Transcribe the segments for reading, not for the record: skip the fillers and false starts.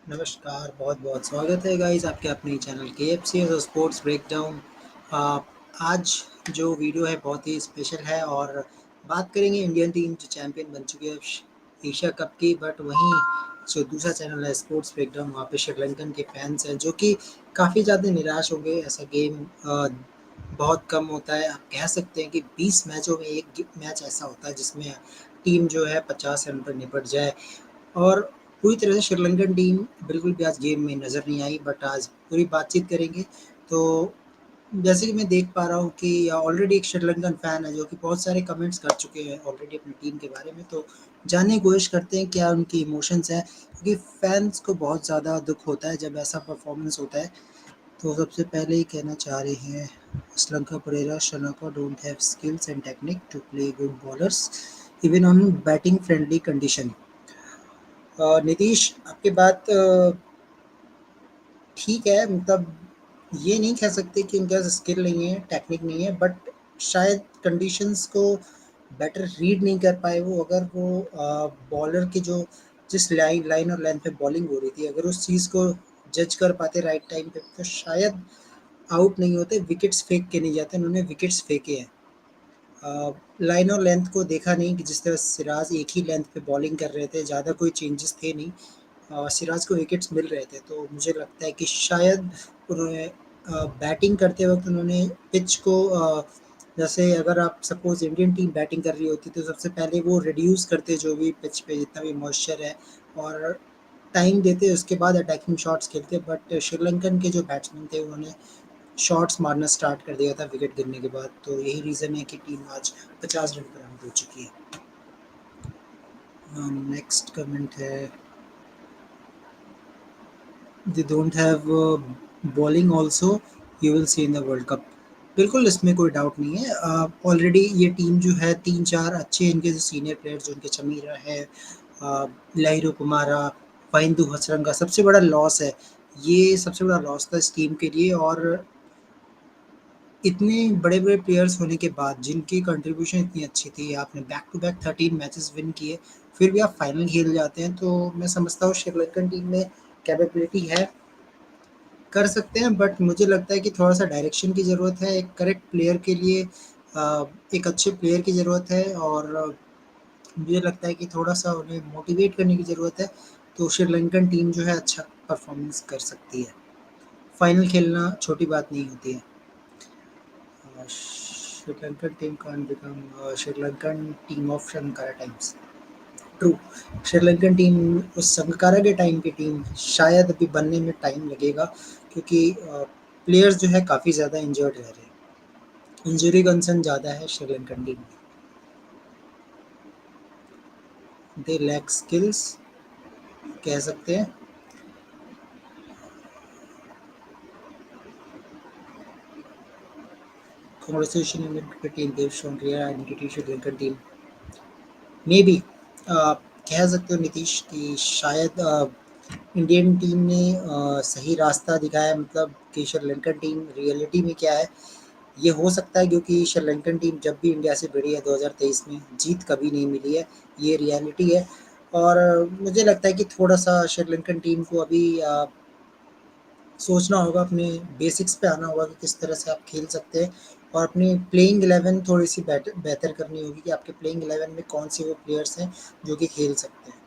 नमस्कार, बहुत-बहुत स्वागत है गाइस आपके अपने चैनल KFCS और स्पोर्ट्स ब्रेकडाउन। अ, आज जो वीडियो है बहुत ही स्पेशल है और बात करेंगे इंडियन टीम जो चैंपियन बन चुकी है एशिया कप की। बट वहीं जो दूसरा चैनल है स्पोर्ट्स ब्रेकडाउन, वहाँ पे श्रीलंकन के फैंस हैं जो कि काफ़ी ज़्यादा निराश हो गए। ऐसा गेम बहुत कम होता है। आप कह सकते हैं कि 20 मैचों में 1 मैच ऐसा होता है जिसमें टीम जो है 50 रन पर निपट जाए। और पूरी तरह से श्रीलंकन टीम बिल्कुल भी आज गेम में नज़र नहीं आई। बट आज पूरी बातचीत करेंगे। तो जैसे कि मैं देख पा रहा हूँ कि ऑलरेडी एक श्रीलंकन फ़ैन है जो कि बहुत सारे कमेंट्स कर चुके हैं ऑलरेडी अपनी टीम के बारे में। तो जानने की कोशिश करते हैं क्या उनकी इमोशंस हैं, क्योंकि फैन्स को बहुत ज़्यादा दुःख होता है जब ऐसा परफॉर्मेंस होता है। तो सबसे पहले ही कहना चाह रहे हैं Sri Lanka Perera Sri Lanka don't have skills and technique to play good bowlers even on batting friendly condition. Nitish, आपकी बात ठीक है। मतलब ये नहीं कह सकते कि उनके पास स्किल नहीं है, टेक्निक नहीं है, बट शायद कंडीशंस को बेटर रीड नहीं कर पाए वो। अगर वो बॉलर की जो जिस लाइन और लेंथ पे बॉलिंग हो रही थी, अगर उस चीज़ को जज कर पाते राइट टाइम पे, तो शायद आउट नहीं होते, विकेट्स फेंक के नहीं जाते। उन्होंने विकेट्स फेंके हैं। लाइन और लेंथ को देखा नहीं कि जिस तरह सिराज एक ही लेंथ पे बॉलिंग कर रहे थे, ज़्यादा कोई चेंजेस थे नहीं। सिराज को विकेट्स मिल रहे थे, तो मुझे लगता है कि शायद उन्होंने बैटिंग करते वक़्त उन्होंने पिच को जैसे अगर आप सपोज़ इंडियन टीम बैटिंग कर रही होती तो सबसे पहले वो रिड्यूस करते जो भी पिच पे जितना भी मॉइस्चर है, और टाइम देते, उसके बाद अटैकिंग शॉट्स खेलते। बट श्रीलंकन के जो बैट्समैन थे उन्होंने शॉट्स मारना स्टार्ट कर दिया था विकेट गिरने के बाद। तो यही रीज़न है कि टीम आज 50 रन पर आउट हो चुकी है। नेक्स्ट कमेंट है, they don't have bowling also, you will see in the world cup. बिल्कुल, इसमें कोई डाउट नहीं है। ऑलरेडी ये टीम जो है 3-4 अच्छे इनके जो सीनियर प्लेयर्स जो उनके चमीरा है, लाहिरू कुमारा, वाहिंदू हसरंगा सबसे बड़ा लॉस है। ये सबसे बड़ा लॉस था इस टीम के लिए। और इतने बड़े-बड़े प्लेयर्स होने के बाद जिनकी कंट्रीब्यूशन इतनी अच्छी थी, आपने back to back 13 matches win किए, फिर भी आप फाइनल खेल जाते हैं। तो मैं समझता हूँ श्रीलंकन टीम में कैपेबिलिटी है, कर सकते हैं। बट मुझे लगता है कि थोड़ा-सा डायरेक्शन की ज़रूरत है, एक करेक्ट प्लेयर के लिए एक अच्छे प्लेयर की ज़रूरत है। और मुझे लगता है कि थोड़ा-सा उन्हें मोटिवेट करने की ज़रूरत है, तो श्रीलंकन टीम जो है अच्छा परफॉर्मेंस कर सकती है। फाइनल खेलना छोटी बात नहीं होती है। Sri Lankan team can't become Sri Lankan team of Sangakkara times. True, Sri Lankan team उस संगाकारा के टाइम की टीम शायद अभी बनने में टाइम लगेगा, क्योंकि प्लेयर्स जो है काफ़ी ज़्यादा इंजर्ड रह रहे हैं। इंजरी कंसर्न ज़्यादा है श्रीलंकन टीम में। दे लैक स्किल्स कह सकते हैं। Conversation in cricket team they've shown clear identity Sri Lankan team. May be कह सकते हो नीतीश कि शायद इंडियन टीम ने सही रास्ता दिखाया। मतलब कि श्रीलंकन टीम रियलिटी में क्या है, ये हो सकता है, क्योंकि श्रीलंकन टीम जब भी इंडिया से भिड़ी है 2023 में, जीत कभी नहीं मिली है, ये रियलिटी है। और मुझे लगता है कि थोड़ा-सा श्रीलंकन टीम को अभी सोचना होगा, अपने बेसिक्स पे आना होगा कि किस तरह से आप खेल सकते हैं, और अपनी प्लेइंग 11 थोड़ी-सी बेहतर करनी होगी कि आपके प्लेइंग 11 में कौन-से वो प्लेयर्स हैं जो कि खेल सकते हैं।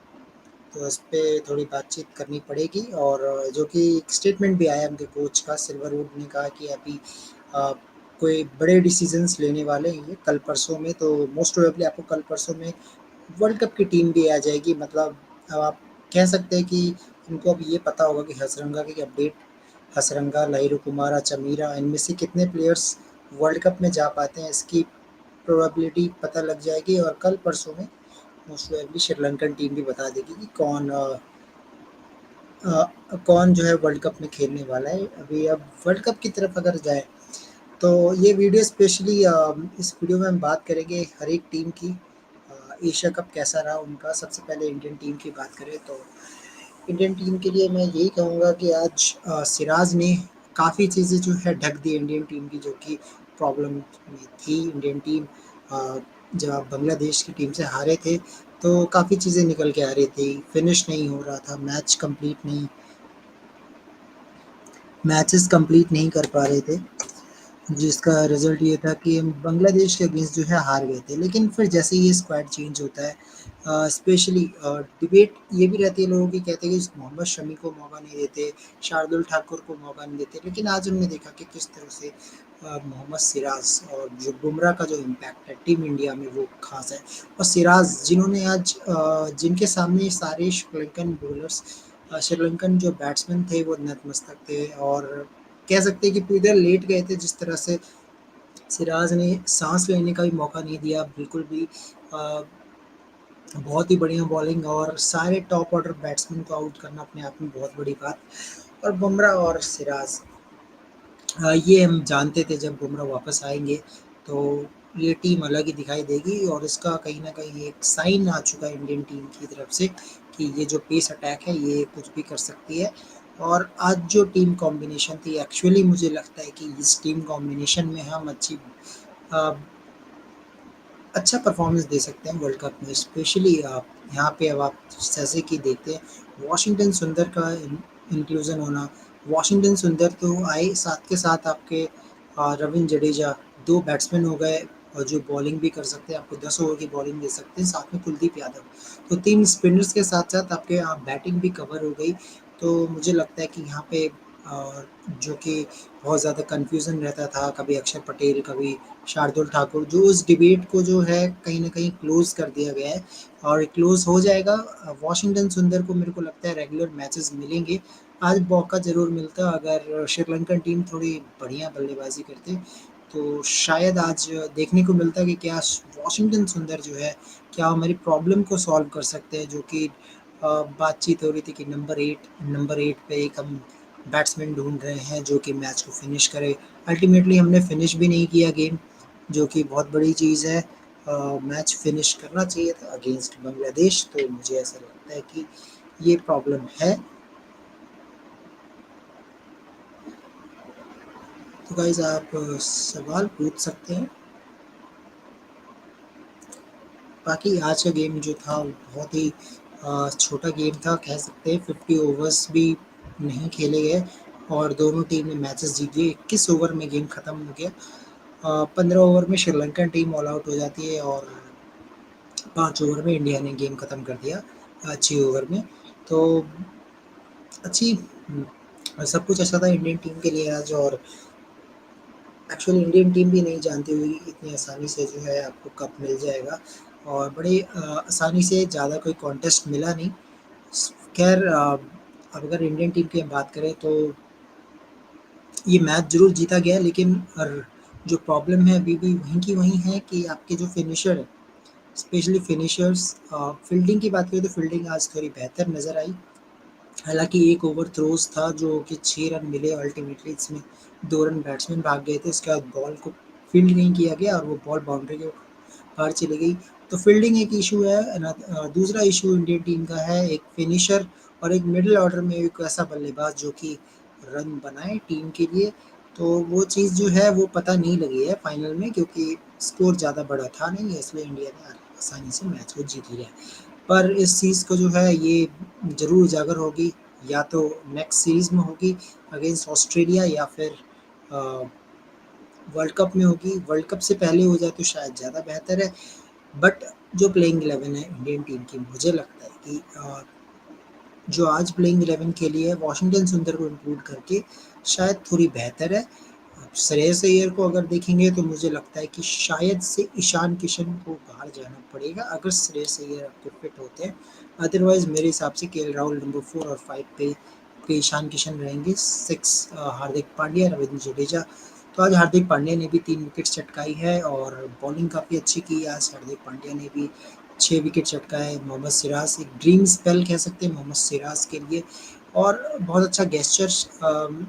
तो इस पे थोड़ी बातचीत करनी पड़ेगी। और जो कि एक स्टेटमेंट भी आया उनके कोच का, सिल्वरवुड ने कहा कि अभी अ, कोई बड़े डिसीजंस लेने वाले हैं ये कल-परसों में। तो मोस्ट प्रोबेबली आपको कल-परसों में वर्ल्ड कप की टीम भी आ जाएगी। मतलब अब आप कह सकते हैं कि उनको अब ये पता होगा कि हसरंगा की अपडेट, हसरंगा, लाहिरू कुमारा, चमीरा, इनमें से कितने प्लेयर्स वर्ल्ड कप में जा पाते हैं, इसकी प्रोबेबिलिटी पता लग जाएगी। और कल-परसों में मोस्ट प्रोबेबली श्रीलंकन टीम भी बता देगी कि कौन जो है वर्ल्ड कप में खेलने वाला है। अभी अब वर्ल्ड कप की तरफ अगर जाएँ, तो ये वीडियो स्पेशली इस वीडियो में हम बात करेंगे हर एक टीम की। एशिया कप कैसा रहा उनका। सबसे पहले इंडियन टीम की बात करें तो इंडियन टीम के लिए मैं यही कहूँगा कि आज सिराज ने काफ़ी चीज़ें जो है ढक दी इंडियन टीम की, जो कि प्रॉब्लम में थी। इंडियन टीम जब आप बांग्लादेश की टीम से हारे थे, तो काफ़ी चीज़ें निकल के आ रही थी, फिनिश नहीं हो रहा था, मैच कंप्लीट नहीं मैचेस कंप्लीट नहीं कर पा रहे थे, जिसका रिज़ल्ट ये था कि हम बांग्लादेश के अगेंस्ट जो है हार गए थे। लेकिन फिर जैसे ही ये स्क्वाड चेंज होता है, स्पेशली डिबेट ये भी रहती है लोगों की, कहते हैं कि मोहम्मद शमी को मौका नहीं देते, शार्दुल ठाकुर को मौका नहीं देते। लेकिन आज हमने देखा कि किस तरह से मोहम्मद सिराज और जो बुमराह का जो इम्पैक्ट है टीम इंडिया में वो ख़ास है। और सिराज जिन्होंने आज जिनके सामने सारे श्रीलंकन बॉलर्स श्रीलंकन जो बैट्समैन थे वो नतमस्तक थे, और कह सकते हैं कि पूरी तरह लेट गए थे। जिस तरह से सिराज ने साँस लेने का भी मौका नहीं दिया बिल्कुल भी। अ, बहुत ही बढ़िया बॉलिंग और सारे टॉप ऑर्डर बैट्समैन को आउट करना अपने आप में बहुत बड़ी बात। और बुमराह और सिराज, ये हम जानते थे जब बुमराह वापस आएँगे तो ये टीम अलग ही दिखाई देगी, और इसका कहीं न कहीं एक साइन आ चुका है इंडियन टीम की तरफ से कि ये जो पेस अटैक है ये कुछ भी कर सकती है। और आज जो टीम कॉम्बिनेशन थी, एक्चुअली मुझे लगता है कि इस टीम कॉम्बिनेशन में हम अ, अच्छा परफॉर्मेंस दे सकते हैं वर्ल्ड कप में। स्पेशली यहाँ पे अब आप जैसे कि देखते हैं वॉशिंगटन सुंदर का इंक्लूज़न होना। वॉशिंगटन सुंदर तो आए, साथ के साथ आपके रवींद्र जडेजा, 2 बैट्समैन हो गए और जो बॉलिंग भी कर सकते हैं, आपको 10 ओवर की बॉलिंग दे सकते हैं, साथ में कुलदीप यादव। तो 3 स्पिनर्स के साथ-साथ आपके बैटिंग भी कवर हो गई। तो मुझे लगता है कि यहाँ पे जो कि बहुत ज़्यादा कन्फ्यूज़न रहता था, कभी अक्षर पटेल, कभी शार्दुल ठाकुर, जो उस डिबेट को जो है कहीं न कहीं क्लोज़ कर दिया गया है और क्लोज़ हो जाएगा। वॉशिंगटन सुंदर को मेरे को लगता है रेगुलर मैचेस मिलेंगे। आज मौका ज़रूर मिलता अगर श्रीलंकन टीम थोड़ी बढ़िया बल्लेबाज़ी करते, तो शायद आज देखने को मिलता कि क्या वॉशिंगटन सुंदर जो है, क्या हमारी प्रॉब्लम को सॉल्व कर सकते हैं, जो कि बातचीत हो रही थी कि नंबर 8 पे एक हम बैट्समैन ढूँढ रहे हैं जो कि मैच को फ़िनिश करे। अल्टीमेटली हमने फ़िनिश भी नहीं किया गेम, जो कि बहुत बड़ी चीज़ है। मैच फ़िनिश करना चाहिए था अगेंस्ट बांग्लादेश, तो मुझे ऐसा लगता है कि ये प्रॉब्लम है। तो गाइज़ आप सवाल पूछ सकते हैं। बाकी आज का गेम जो था वो बहुत ही छोटा गेम था, कह सकते हैं 50 ओवर्स भी नहीं खेले गए और दोनों टीम ने मैचेस जीत लिए। 21 ओवर में गेम ख़त्म हो गया। 15 ओवर में श्रीलंकन टीम ऑल आउट हो जाती है और 5 ओवर में इंडिया ने गेम ख़त्म कर दिया 6 ओवर में। तो अच्छी सब कुछ अच्छा था इंडियन टीम के लिए आज। और एक्चुअली इंडियन टीम भी नहीं जानती हुई इतनी आसानी से जो है आपको कप मिल जाएगा, और बड़ी आसानी से ज़्यादा कोई कॉन्टेस्ट मिला नहीं। खैर अब अगर इंडियन टीम की हम बात करें तो ये मैच ज़रूर जीता गया है, लेकिन जो प्रॉब्लम है अभी भी वहीं की वहीं है कि आपके जो फिनिशर है, स्पेशली फिनिशर्स, फील्डिंग की बात करें तो फील्डिंग आज थोड़ी बेहतर नज़र आई। हालाँकि एक ओवर थ्रोज़ था जो कि 6 रन मिले, अल्टीमेटली इसमें 2 रन बैट्समैन भाग गए थे, उसके बाद बॉल को फ़ील्ड नहीं किया गया और वो बॉल बाउंड्री के पार चली गई। तो फ़ील्डिंग एक इश्यू है। दूसरा इश्यू इंडियन टीम का है एक फिनिशर और एक मिडल ऑर्डर में एक ऐसा बल्लेबाज जो कि रन बनाए टीम के लिए। तो वो चीज़ जो है वो पता नहीं लगी है फाइनल में, क्योंकि स्कोर ज़्यादा बड़ा था नहीं, इसलिए इंडिया ने आसानी से मैच को जीत लिया। पर इस चीज़ को जो है ये ज़रूर उजागर होगी, या तो नेक्स्ट सीरीज़ में होगी अगेंस्ट ऑस्ट्रेलिया, या फिर अ, वर्ल्ड कप में होगी। वर्ल्ड कप से पहले हो जाए तो शायद ज़्यादा बेहतर है। बट जो प्लेइंग 11 है इंडियन टीम की, मुझे लगता है कि जो आज प्लेइंग 11 खेली है वॉशिंगटन सुंदर को इंक्लूड करके शायद थोड़ी बेहतर है। श्रेयस अय्यर को अगर देखेंगे तो मुझे लगता है कि शायद से ईशान किशन को बाहर जाना पड़ेगा अगर श्रेयस अय्यर आपके फिट होते हैं। अदरवाइज़ मेरे हिसाब से केएल राहुल नंबर 4 और 5 पे ईशान किशन रहेंगे। 6 हार्दिक पांड्या, रवींद्र जडेजा। तो आज हार्दिक पांड्या ने भी 3 विकेट चटकाई है और बॉलिंग काफ़ी अच्छी की आज हार्दिक पांड्या ने भी 6 विकेट चटकाए। मोहम्मद सिराज एक ड्रीम स्पेल कह सकते हैं मोहम्मद सिराज के लिए, और बहुत अच्छा गेस्चर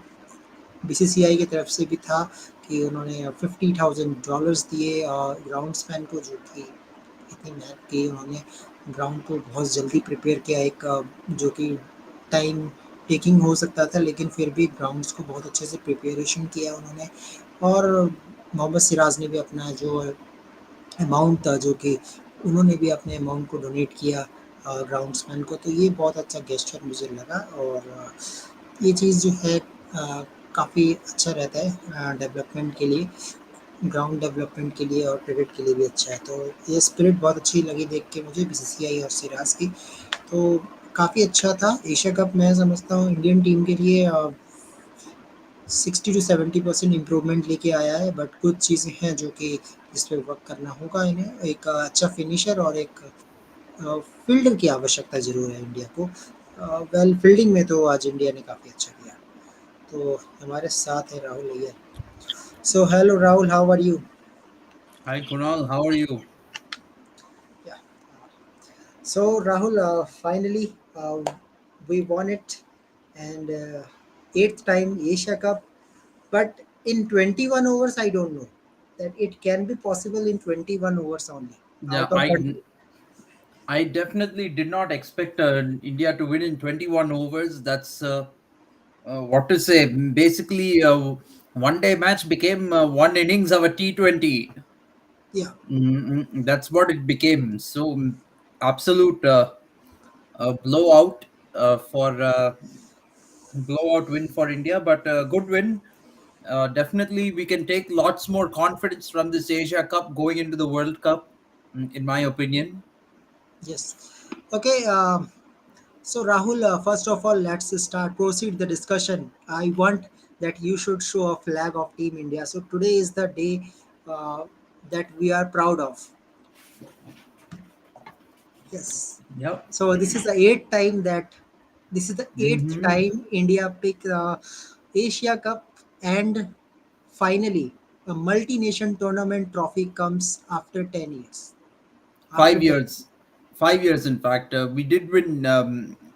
बीसीसीआई की तरफ से भी था कि उन्होंने $50,000 दिए ग्राउंड्समैन को, जो कि इतनी मेहनत की उन्होंने, ग्राउंड को बहुत जल्दी प्रिपेयर किया। एक जो कि टाइम टेकिंग हो सकता था, लेकिन फिर भी ग्राउंड्स को बहुत अच्छे से प्रिपरेशन किया उन्होंने। और मोहम्मद सिराज ने भी अपना जो अमाउंट था, जो कि उन्होंने भी अपने अमाउंट को डोनेट किया ग्राउंड्समैन को। तो ये बहुत अच्छा गेस्चर मुझे लगा, और ये चीज़ जो है काफ़ी अच्छा रहता है डेवलपमेंट के लिए, ग्राउंड डेवलपमेंट के लिए और क्रिकेट के लिए भी अच्छा है। तो ये स्पिरिट बहुत अच्छी लगी देख के मुझे बीसीसीआई और सिराज की। तो काफ़ी अच्छा था एशिया कप। मैं समझता हूँ इंडियन टीम के लिए 60 to 70% इम्प्रूवमेंट लेके आया है, बट कुछ चीज़ें हैं जो कि इस पे वर्क करना होगा इन्हें। एक अच्छा फिनिशर और एक फील्डर की आवश्यकता ज़रूर है इंडिया को। वेल फील्डिंग में तो आज इंडिया ने काफ़ी अच्छा किया। तो हमारे साथ है Rahul Iyer. So hello Rahul, how are you? Hi Kunal, how are you? या So Rahul, finally we won it, and eighth time Asia Cup. But in 21 overs, I don't know that it can be possible in 21 overs only Yeah, out of 100. I definitely did not expect India to win in 21 overs. That's what to say. Basically, one day match became one innings of a T20. Yeah. That's what it became. So absolute blowout for blowout win for India, but a good win. Definitely, we can take lots more confidence from this Asia Cup going into the World Cup, in my opinion. Yes. Okay. So Rahul, first of all, let's start proceed the discussion. I want that you should show a flag of Team India. So today is the day uh, that we are proud of. Yes. Yep. So this is the eighth hmm time India picked the Asia Cup, and finally a multi-nation tournament trophy comes after 10 years. After Five 10, years. 5 years, in fact. We did win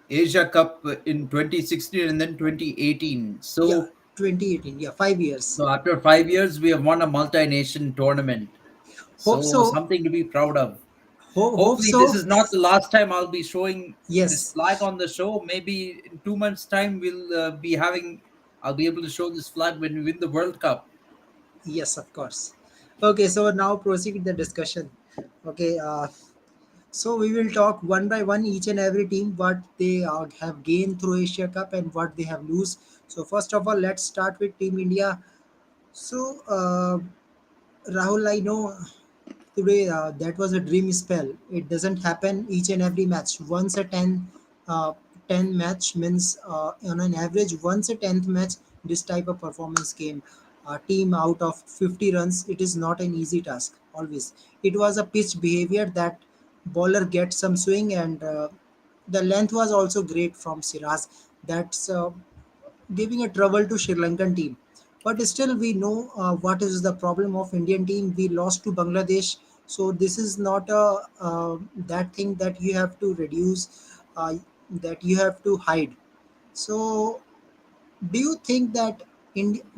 Asia Cup in 2016 and then 2018. yeah, So, 2018. Yeah, 5 years. so after 5 years, we have won a multi-nation tournament. Hope So so. something to be proud of. Hope Hopefully, this so. is not the last time I'll be showing this Yes. flag on the show. Maybe in 2 months' time, I'll be able to show this flag when we win the World Cup. Yes, of course. Okay, so now proceed with the discussion. Okay, so we will talk one by one each and every team what they have gained through Asia Cup and what they have lose. So first of all, let's start with Team India. So Rahul, I know today that was a dream spell. It doesn't happen each and every match. Once a 10 match means on an average once a 10th match this type of performance came. A team out of 50 runs, it is not an easy task always. It was a pitch behavior that bowler gets some swing, and the length was also great from Siraj. That's giving a trouble to Sri Lankan team. But still, we know what is the problem of Indian team. We lost to Bangladesh, so this is not a that thing that you have to reduce, that you have to hide. So, do you think that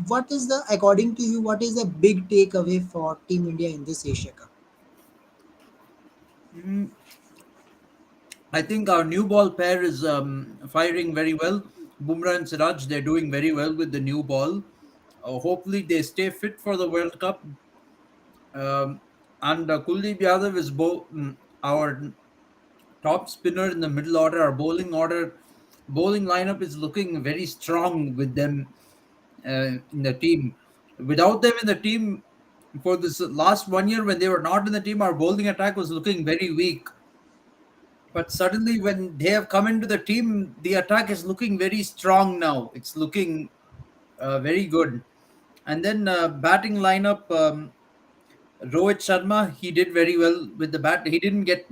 what is the according to you what is the big takeaway for Team India in this Asia Cup? Mm, I think our new ball pair is firing very well. Bumrah and Siraj, they're doing very well with the new ball. Hopefully, they stay fit for the World Cup. And Kuldeep Yadav is our top spinner in the middle order. Our bowling lineup is looking very strong with them in the team. Without them in the team for this last 1 year, when they were not in the team, our bowling attack was looking very weak. But suddenly, when they have come into the team, the attack is looking very strong now. It's looking very good. And then batting lineup. Rohit Sharma, he did very well with the bat. He didn't get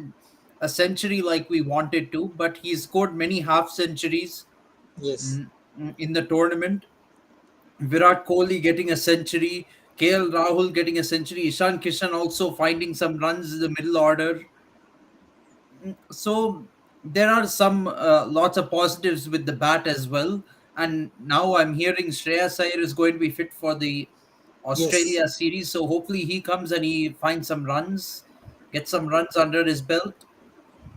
a century like we wanted to, but he scored many half centuries Yes, in the tournament. Virat Kohli getting a century, KL Rahul getting a century, Ishan Kishan also finding some runs in the middle order. So there are some lots of positives with the bat as well. And now I'm hearing Shreyas Iyer is going to be fit for the yes, Australia series. So hopefully he comes and he finds some runs, get some runs under his belt.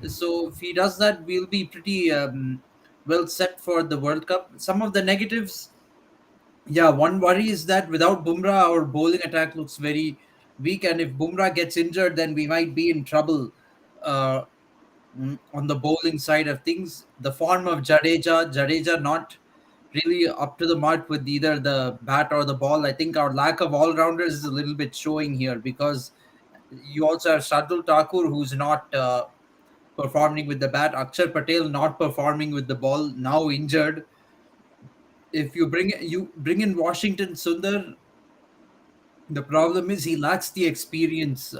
So if he does that, we'll be pretty well set for the World Cup. Some of the negatives, yeah, one worry is that without Bumrah, our bowling attack looks very weak, and if Bumrah gets injured, then we might be in trouble. Uh, on the bowling side of things. The form of Jadeja not really up to the mark with either the bat or the ball. I think our lack of all rounders is a little bit showing here, because you also have Shardul Thakur, who's not performing with the bat, Akshar Patel not performing with the ball, now injured. If you bring in Washington Sundar, the problem is he lacks the experience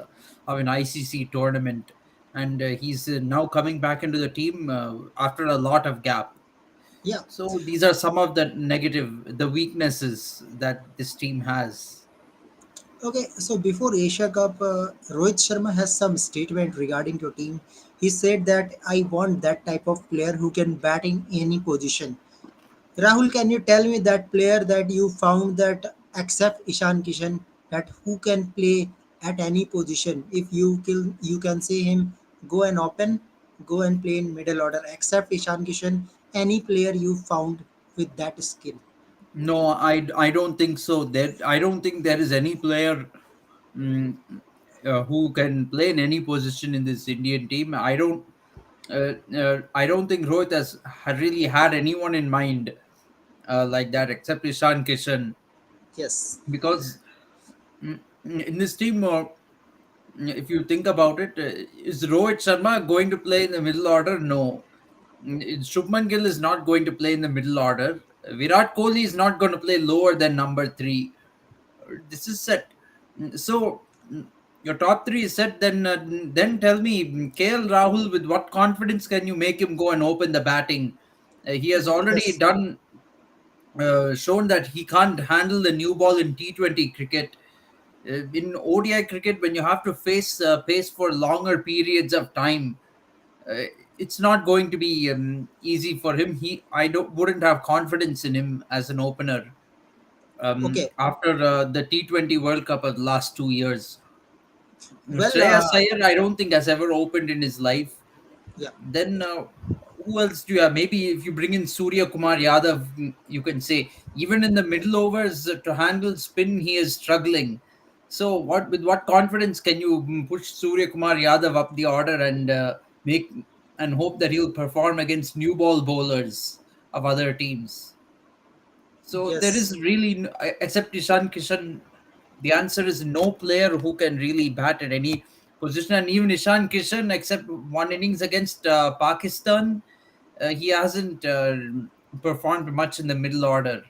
of an ICC tournament, and he's now coming back into the team after a lot of gap. Yeah. So these are some of the weaknesses that this team has. Okay, so before Asia Cup, Rohit Sharma has some statement regarding your team. He said that I want that type of player who can bat in any position. Rahul, can you tell me that player that you found that except Ishan Kishan, that who can play at any position? If you can say him, go and open, go and play in middle order. Except Ishan Kishan, any player you found with that skill? No, I don't think so. That I don't think there is any player mm, who can play in any position in this Indian team. I don't think Rohit has really had anyone in mind like that, except Ishan Kishan, Yes, because in this team, if you think about it, is Rohit Sharma going to play in the middle order? No. Shubman Gill is not going to play in the middle order. Virat Kohli is not going to play lower than number three. This is set. So your top three is set. Then tell me, KL Rahul, with what confidence can you make him go and open the batting? He has already yes, done shown that he can't handle the new ball in T20 cricket. In ODI cricket, when you have to face pace for longer periods of time, uh, it's not going to be easy for him. I don't wouldn't have confidence in him as an opener okay. after the T20 World Cup of the last 2 years. Well, Shreyas Iyer, I don't think has ever opened in his life. yeah, Then who else do you have? Maybe if you bring in Surya Kumar Yadav, you can say even in the middle overs to handle spin, he is struggling. So what confidence can you push Surya Kumar Yadav up the order and make and hope that he'll perform against new ball bowlers of other teams? So there yes, is really, except Ishan Kishan, the answer is no player who can really bat at any position. And even Ishan Kishan, except one innings against Pakistan, he hasn't performed much in the middle order.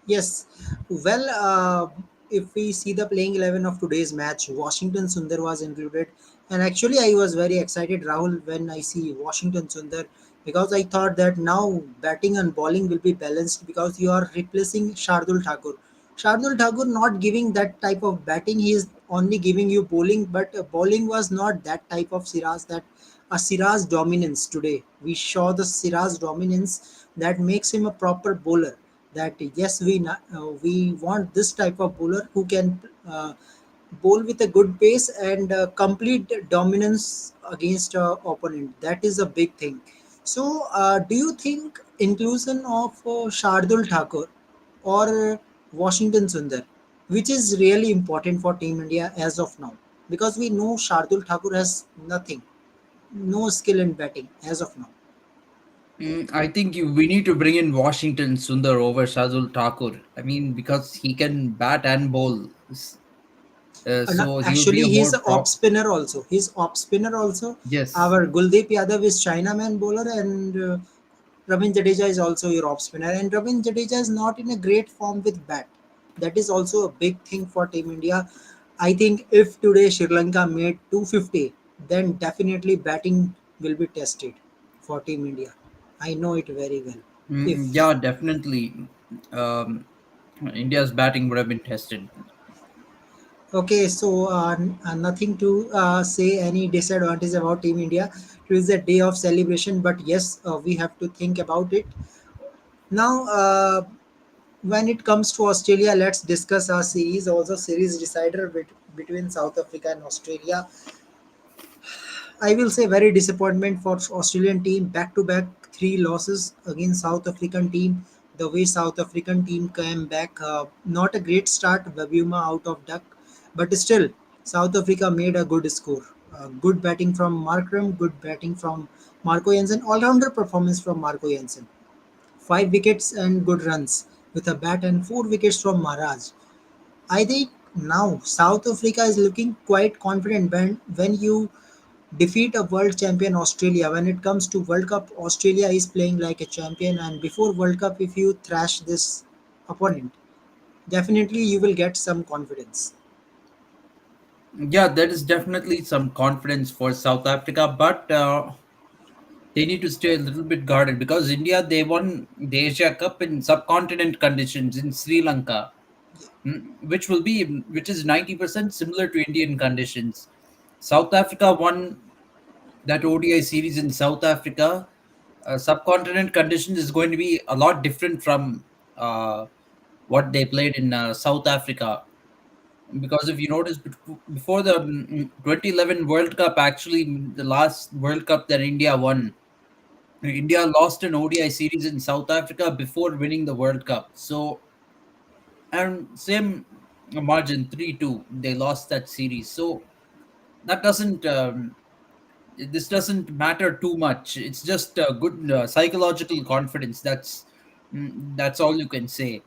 yes. Well, if we see the playing 11 of today's match, Washington Sundar was included. And actually, I was very excited, Rahul, when I see Washington Sundar, because I thought that now batting and bowling will be balanced because you are replacing Shardul Thakur. Shardul Thakur not giving that type of batting, he is only giving you bowling, but bowling was not that type of Siraj, that a Siraj dominance today. We saw the Siraj dominance that makes him a proper bowler. That yes, we want this type of bowler who can bowl with a good pace and complete dominance against opponent. That is a big thing. So, do you think inclusion of Shardul Thakur or Washington Sundar, which is really important for Team India as of now? Because we know Shardul Thakur has nothing, no skill in batting as of now. I think we need to bring in Washington Sundar over Shazul Thakur. I mean, because he can bat and bowl, And so he will be actually, a he's more an off prop. spinner also. He's off spinner also. Yes. Our Guldeep Yadav is Chinaman bowler, and Ravin Jadeja is also your off spinner. And Ravin Jadeja is not in a great form with bat. That is also a big thing for Team India. I think if today Sri Lanka made 250, then definitely batting will be tested for Team India. I know it very well. If Yeah, definitely. Um, India's batting would have been tested. Okay, so nothing to say any disadvantage about Team India. It is a day of celebration, but yes, we have to think about it. Now, when it comes to Australia, let's discuss our series. Also, series decider between South Africa and Australia. I will say very disappointment for Australian team. Back to back three losses against South African team. The way South African team came back, not a great start. Babuma out of duck, but still South Africa made a good score. Good batting from Markram, good batting from Marco Jansen, all rounder performance from Marco Jansen. 5 wickets and good runs with a bat and 4 wickets from Maharaj. I think now South Africa is looking quite confident when you defeat a world champion Australia. When it comes to World Cup, Australia is playing like a champion, and before World Cup, if you thrash this opponent, definitely you will get some confidence. Yeah, there is definitely some confidence for South Africa, but they need to stay a little bit guarded because India, they won the Asia Cup in subcontinent conditions in Sri Lanka, which is 90% similar to Indian conditions. South Africa won that ODI series in South Africa. Subcontinent conditions is going to be a lot different from what they played in South Africa. Because if you notice, before the 2011 World Cup, actually, the last World Cup that India won, India lost an ODI series in South Africa before winning the World Cup. So, and same margin, 3-2, they lost that series. So, that doesn't, this doesn't matter too much. It's just a good psychological confidence. That's all you can say.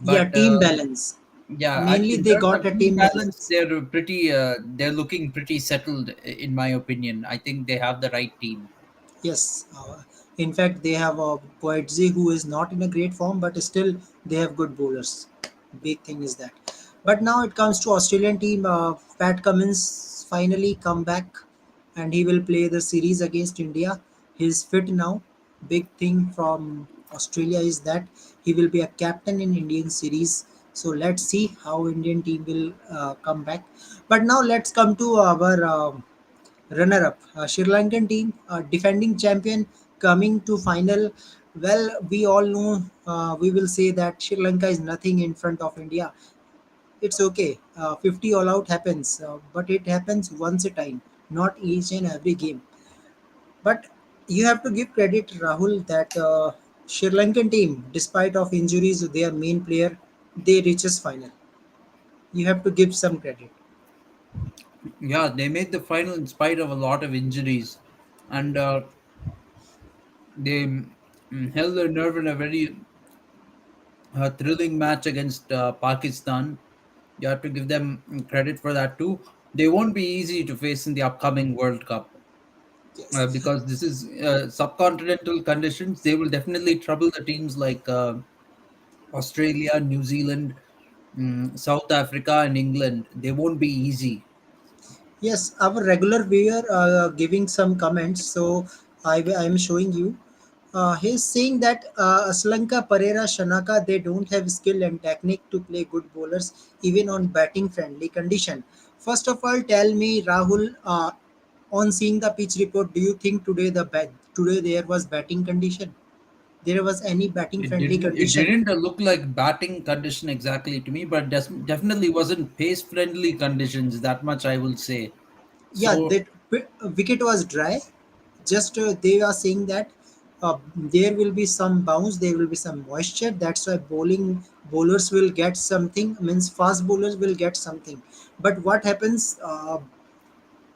Yeah, But team balance. yeah, Mainly, in they terms got of a team team balance, balance. they're looking pretty settled, in my opinion. I think they have the right team. Yes, in fact, they have a Poetzy who is not in a great form, but still they have good bowlers. Big thing is that. But now it comes to Australian team. Pat Cummins finally come back, and he will play the series against India. He's fit now. Big thing from Australia is that he will be a captain in Indian series. So let's see how Indian team will come back. But now let's come to our runner-up, Sri Lankan team, defending champion, coming to final. Well, we all know we will say that Sri Lanka is nothing in front of India. It's okay. 50 all out happens, but it happens once a time, not each and every game. But you have to give credit, Rahul, that Sri Lankan team, despite of injuries, their main player, they reaches final. You have to give some credit. Yeah, they made the final in spite of a lot of injuries, and they held their nerve in a very thrilling match against Pakistan. You have to give them credit for that too. They won't be easy to face in the upcoming World Cup Yes. because this is subcontinental conditions. They will definitely trouble the teams like Australia, New Zealand, South Africa, and England. They won't be easy. Yes, our regular viewer giving some comments. So I am showing you. He's saying that Aslanka, Pereira, Shanaka, they don't have skill and technique to play good bowlers even on batting friendly condition. First of all, tell me, Rahul, on seeing the pitch report, do you think today there was batting condition? There was any batting friendly It condition? didn't look like batting condition exactly to me, but definitely wasn't pace friendly conditions. That much I will say. Yeah, So that wicket was dry. Just they are saying that there will be some bounce, there will be some moisture. That's why bowlers will get something. Means fast bowlers will get something. But what happens?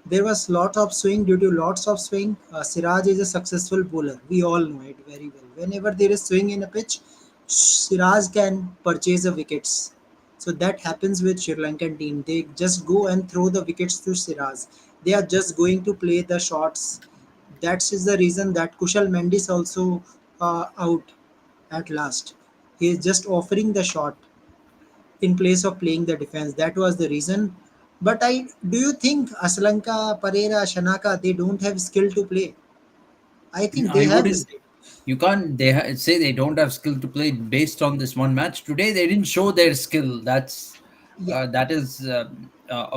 There was lot of swing. Due to lots of swing, Siraj is a successful bowler. We all know it very well. Whenever there is swing in a pitch, Siraj can purchase the wickets. So that happens with Sri Lankan team. They just go and throw the wickets to Siraj. They are just going to play the shots. That is the reason that Kushal Mendis also out at last. He is just offering the shot in place of playing the defense. That was the reason. But I do you think Aslanka, Pereira, Shanaka they don't have skill to play? I think they I have wouldn't. skill. You can't. Say they don't have skill to play based on this one match. Today they didn't show their skill. Yeah, That is a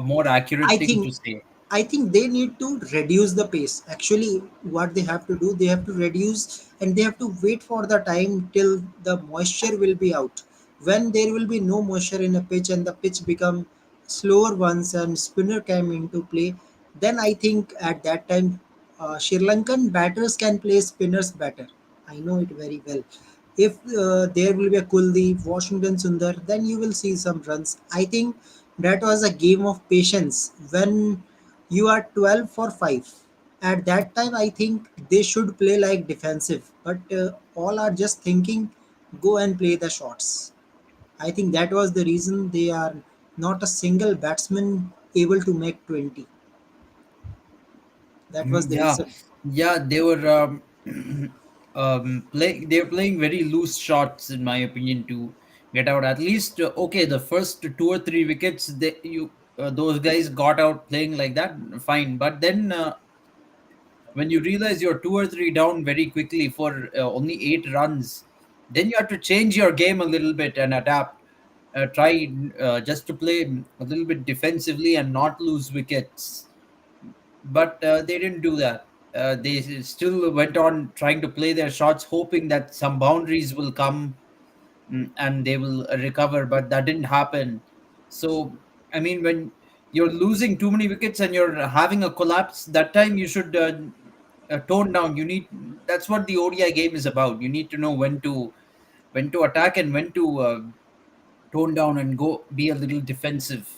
more accurate I thing think to say. I think they need to reduce the pace. Actually, what they have to do, they have to reduce and they have to wait for the time till the moisture will be out. When there will be no moisture in a pitch and the pitch become slower ones and spinner came into play, then I think at that time Sri Lankan batters can play spinners better. I know it very well. If there will be a Kuldeep, Washington Sundar, then you will see some runs. I think that was a game of patience when you are 12 for 5. At that time, I think they should play like defensive. But all are just thinking, go and play the shots. I think that was the reason they are not a single batsman able to make 20. That was the Yeah, reason. yeah, they were they were playing very loose shots, in my opinion, to get out. At least, okay, the first two or three wickets, those guys got out playing like that, fine. But then when you realize you're two or three down very quickly for only 8 runs, then you have to change your game a little bit and adapt. Try just to play a little bit defensively and not lose wickets, but they didn't do that. They still went on trying to play their shots, hoping that some boundaries will come, and they will recover, but that didn't happen. So, I mean, when you're losing too many wickets and you're having a collapse, that time you should tone down. That's what the ODI game is about. You need to know when to attack and when to tone down and go be a little defensive.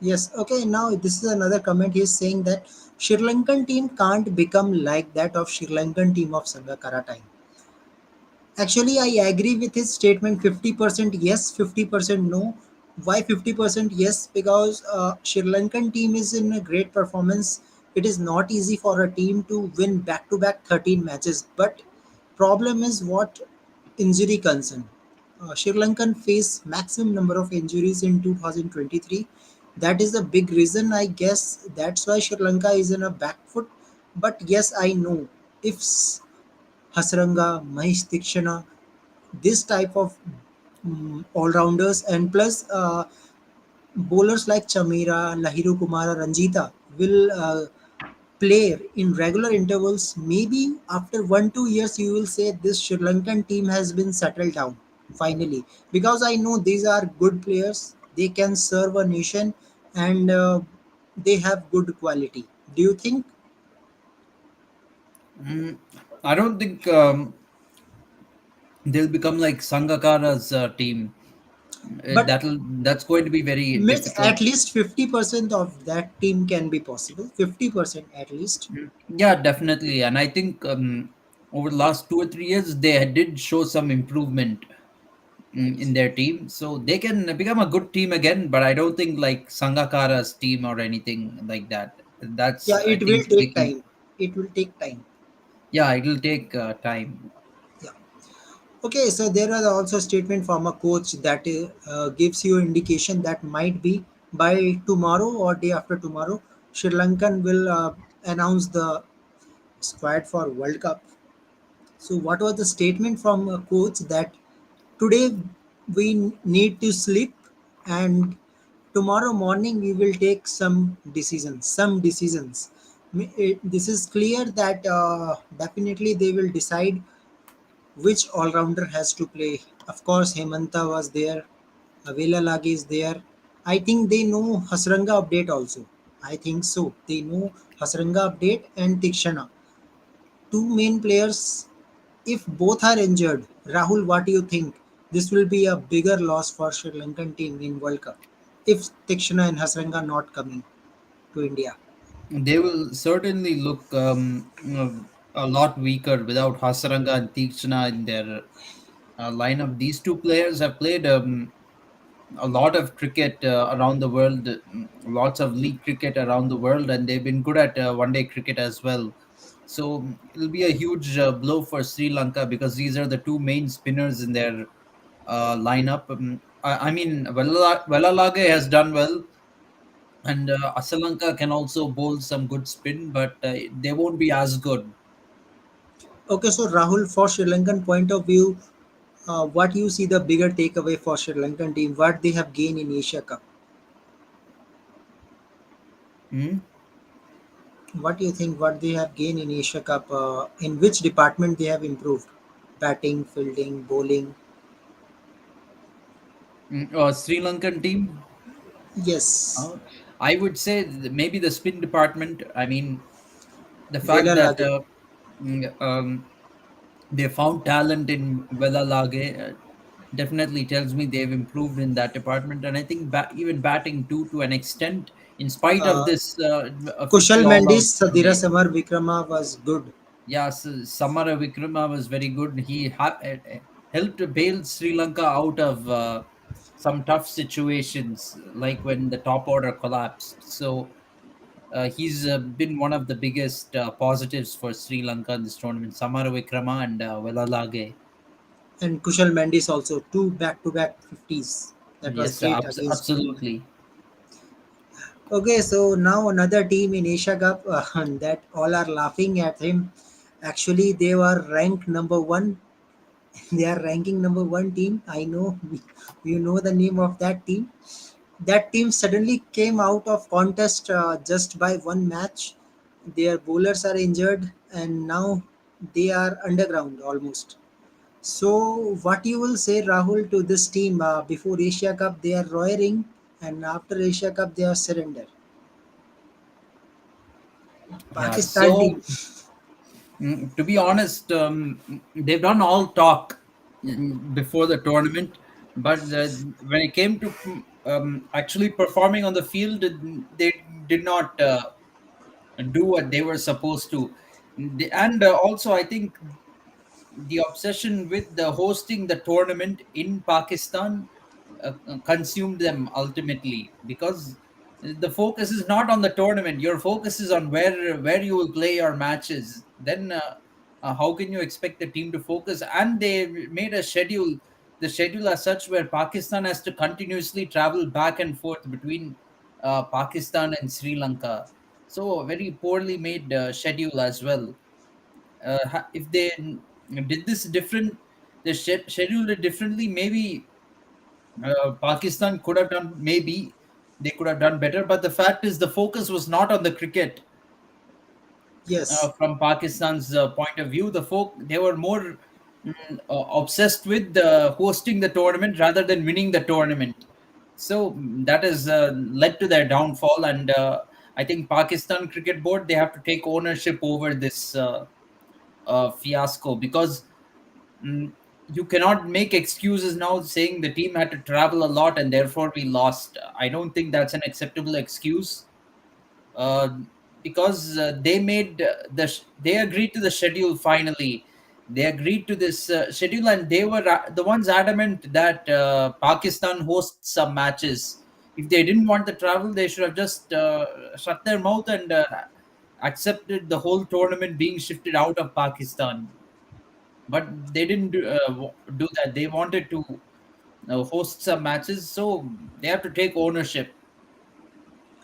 Yes, okay, now this is another comment. He's saying that Sri Lankan team can't become like that of Sri Lankan team of Sangakkara time. Actually, I agree with his statement 50% yes, 50% no. Why 50% yes? Because Sri Lankan team is in a great performance. It is not easy for a team to win back to back 13 matches. But problem is what injury concern. Sri Lankan face maximum number of injuries in 2023. That is a big reason, I guess. That's why Sri Lanka is in a back foot. But yes, I know if Hasranga, Mahesh Dikshana, this type of all-rounders, and plus bowlers like Chamira, Lahiru Kumara, Ranjita will play in regular intervals. Maybe after 1 2 years, you will say this Sri Lankan team has been settled down finally, because I know these are good players. They can serve a nation, and they have good quality. Do you think? Mm, I don't think they'll become like Sangakkara's team. But That's going to be very means difficult. at least 50% of that team can be possible. 50% at least. Yeah, definitely. And I think over the last 2 or 3 years, they did show some improvement in their team. So they can become a good team again, but I don't think like Sangakkara's team or anything like that. Yeah, That's, I it will think, take time. It will take time. yeah, it'll take time. Yeah. Okay, so there are also statement from a coach that gives you indication that might be by tomorrow or day after tomorrow, Sri Lankan will announce the squad for World Cup. So what was the statement from a coach that today we need to sleep, and tomorrow morning we will take some decisions. Some decisions. This is clear that definitely they will decide which all-rounder has to play. Of course, Hemanta was there, Avela Lagi is there. I think they know Hasranga update also. I think so. They know Hasranga update and Tikshana. Two main players. If both are injured, Rahul, what do you think? This will be a bigger loss for Sri Lankan team in World Cup. If Tikshana and Hasranga not coming to India. They will certainly look a lot weaker without Hasaranga and Tikshana in their lineup. These two players have played a lot of cricket around the world, lots of league cricket around the world, and they've been good at one day cricket as well. So it'll be a huge blow for Sri Lanka because these are the two main spinners in their lineup. I mean, Velalage has done well, and Asalanka can also bowl some good spin, but they won't be as good. Okay, so Rahul, for Sri Lankan point of view, what you see the bigger takeaway for Sri Lankan team? What they have gained in Asia Cup? Hmm? What do you think? What they have gained in Asia Cup? In which department they have improved? Batting, fielding, bowling. Sri Lankan team, Yes, uh, I would say maybe the spin department. I mean, the fact Vela that Lage. mm, um, they found talent in Velalage definitely tells me they've improved in that department. And I think even batting too, to an extent, in spite of Uh, this Kushal 50 all out Mendes, one Sadira day. Samar Vikrama was good. Yes, Samara Vikrama was very good. Helped bail Sri Lanka out of some tough situations, like when the top order collapsed. So he's been one of the biggest positives for Sri Lanka in this tournament. Samara Vikrama and Velalage. And Kushal Mendis also, two back-to-back 50s. That was Yes, great against India. absolutely. Okay, so now another team in Asia Cup that all are laughing at him. Actually, they were ranked number one. They are ranking number one team. I know you know the name of that team. That team suddenly came out of contest just by one match. Their bowlers are injured, and now they are underground almost. So, what you will say, Rahul, to this team before Asia Cup? They are roaring, and after Asia Cup, they are surrender. Yeah. Pakistan team. So to be honest, they've done all talk before the tournament, but when it came to actually performing on the field, they did not do what they were supposed to. And also, I think the obsession with the hosting the tournament in Pakistan consumed them ultimately, because the focus is not on the tournament. Your focus is on where you will play your matches. Then how can you expect the team to focus? And they made a schedule, the schedule as such, where Pakistan has to continuously travel back and forth between Pakistan and Sri Lanka. So a very poorly made schedule as well. If they did this different, they scheduled it differently, maybe Pakistan could have done, maybe they could have done better. But the fact is, the focus was not on the cricket. Yes. From Pakistan's point of view, they were more obsessed with hosting the tournament rather than winning the tournament. So that has led to their downfall. And I think Pakistan Cricket Board, they have to take ownership over this fiasco, because mm, you cannot make excuses now saying the team had to travel a lot and therefore we lost. I don't think that's an acceptable excuse, uh, because they agreed to the schedule finally. They agreed to this schedule, and they were the ones adamant that Pakistan hosts some matches. If they didn't want the travel, they should have just shut their mouth and accepted the whole tournament being shifted out of Pakistan. But they didn't do that. They wanted to host some matches, so they have to take ownership.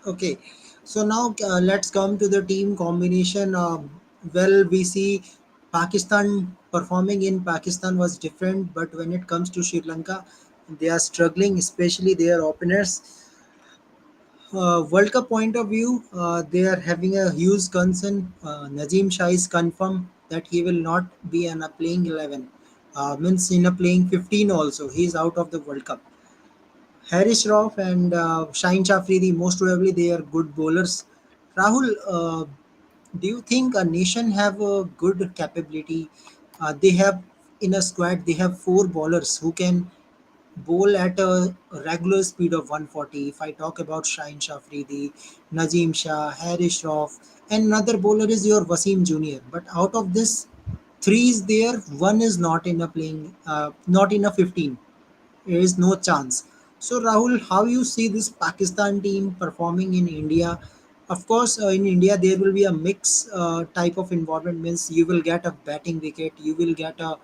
Okay. So now let's come to the team combination. Well, we see Pakistan performing in Pakistan was different, but when it comes to Sri Lanka, they are struggling, especially their openers. World Cup point of view, they are having a huge concern. Najim Shah is confirmed that he will not be in a playing 11. Means in a playing 15 also. He is out of the World Cup. Harris Rauf and Shaheen Shafridi, most probably they are good bowlers. Rahul, do you think a nation have a good capability? They have in a squad, they have four bowlers who can bowl at a regular speed of 140. If I talk about Shaheen Shafridi, Nazim Shah, Harish Rauf, and another bowler is your Wasim Jr. But out of this, three is there, one is not in a playing, not in a 15. There is no chance. So Rahul, how you see this Pakistan team performing in India? Of course, in India there will be a mix type of environment. Means you will get a batting wicket, you will get a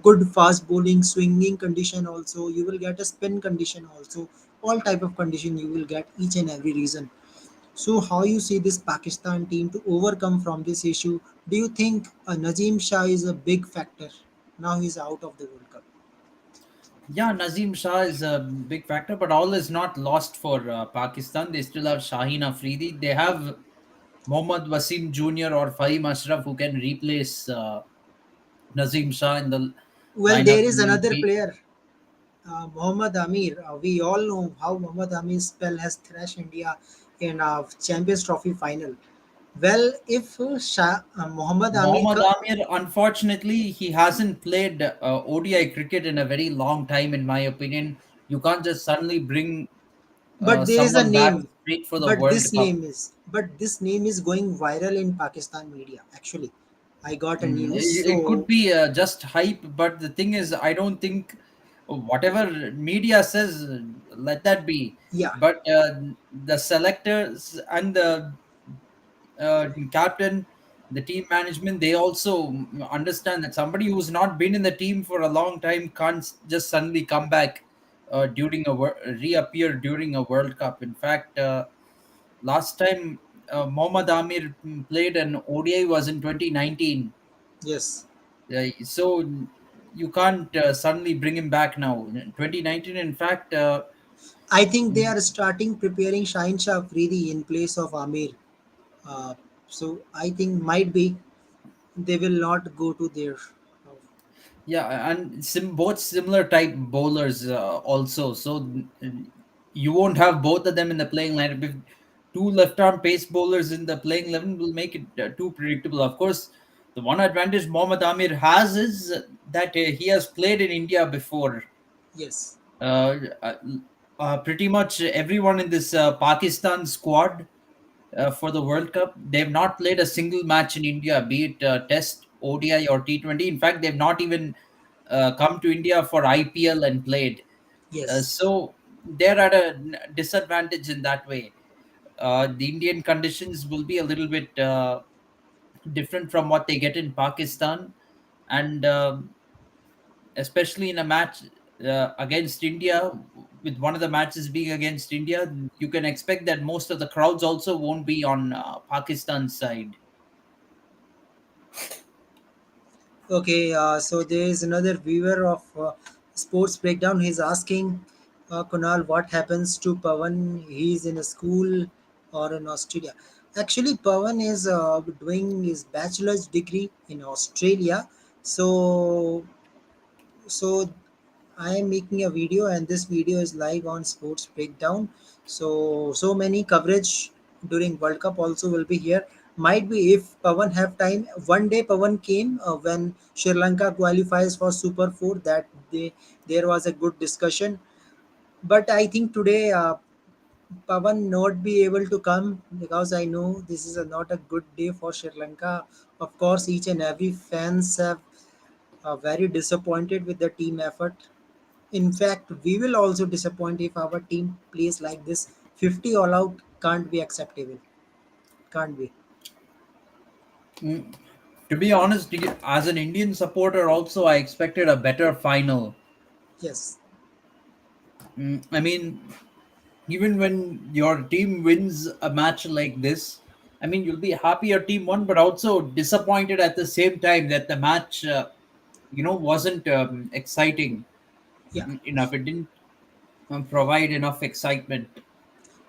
good fast bowling, swinging condition also. You will get a spin condition also. All type of condition you will get each and every reason. So how you see this Pakistan team to overcome from this issue? Do you think Nazim Shah is a big factor? Now he's out of the World Cup. Yeah, Nazim Shah is a big factor, but all is not lost for Pakistan. They still have Shaheen Afridi. They have Mohammad Wasim Jr. or Fahim Ashraf, who can replace Nazim Shah in the Well, lineup there is when he another be. player, Mohammad Amir. We all know how Mohammad Amir's spell has thrashed India in Champions Trophy final. Well, if Mohammad Amir, Mohammad Amir, unfortunately, he hasn't played ODI cricket in a very long time, in my opinion. You can't just suddenly bring but there is a someone back name, straight for the World Cup. but this name is going viral in Pakistan media actually. I got a news. It could So be just hype, but the thing is, I don't think whatever media says, let that be. yeah, But the selectors and the captain, the team management, they also understand that somebody who's not been in the team for a long time can't just suddenly come back reappear during a World Cup. In fact, last time Mohammad Amir played an ODI was in 2019. yes. So you can't suddenly bring him back now. 2019, in fact, I think they are starting preparing Shine Shah Afridi in place of Amir. Uh, so I think might be they will not go to their. yeah, and both similar type bowlers also. So you won't have both of them in the playing lineup. If two left-arm pace bowlers in the playing 11 will make it too predictable. Of course, the one advantage Mohammad Amir has is that he has played in India before. Yes, Uh, uh, Pretty much everyone in this Pakistan squad for the World Cup, they've not played a single match in India, be it Test, ODI, or T20. In fact, they've not even come to India for IPL and played. yes. So they're at a disadvantage in that way. The Indian conditions will be a little bit different from what they get in Pakistan, and especially in a match against India, with one of the matches being against India, you can expect that most of the crowds also won't be on Pakistan's side. Okay, so there is another viewer of Sports Breakdown. He's asking Kunal what happens to Pavan. He's in a school or in Australia. Actually, Pavan is doing his bachelor's degree in Australia. So, so I am making a video, and this video is live on Sports Breakdown. So many coverage during World Cup also will be here. Might be if Pavan have time. One day Pavan came when Sri Lanka qualifies for Super Four. That day there was a good discussion. But I think today Pavan not be able to come because I know this is not a good day for Sri Lanka. Of course, each and every fans have very disappointed with the team effort. In fact, we will also disappoint if our team plays like this. 50 all out can't be acceptable. Can't be. Mm, To be honest, as an Indian supporter, also I expected a better final. Yes. I mean, even when your team wins a match like this, I mean, you'll be happy your team won, but also disappointed at the same time that the match, wasn't exciting Yeah. enough. It didn't provide enough excitement.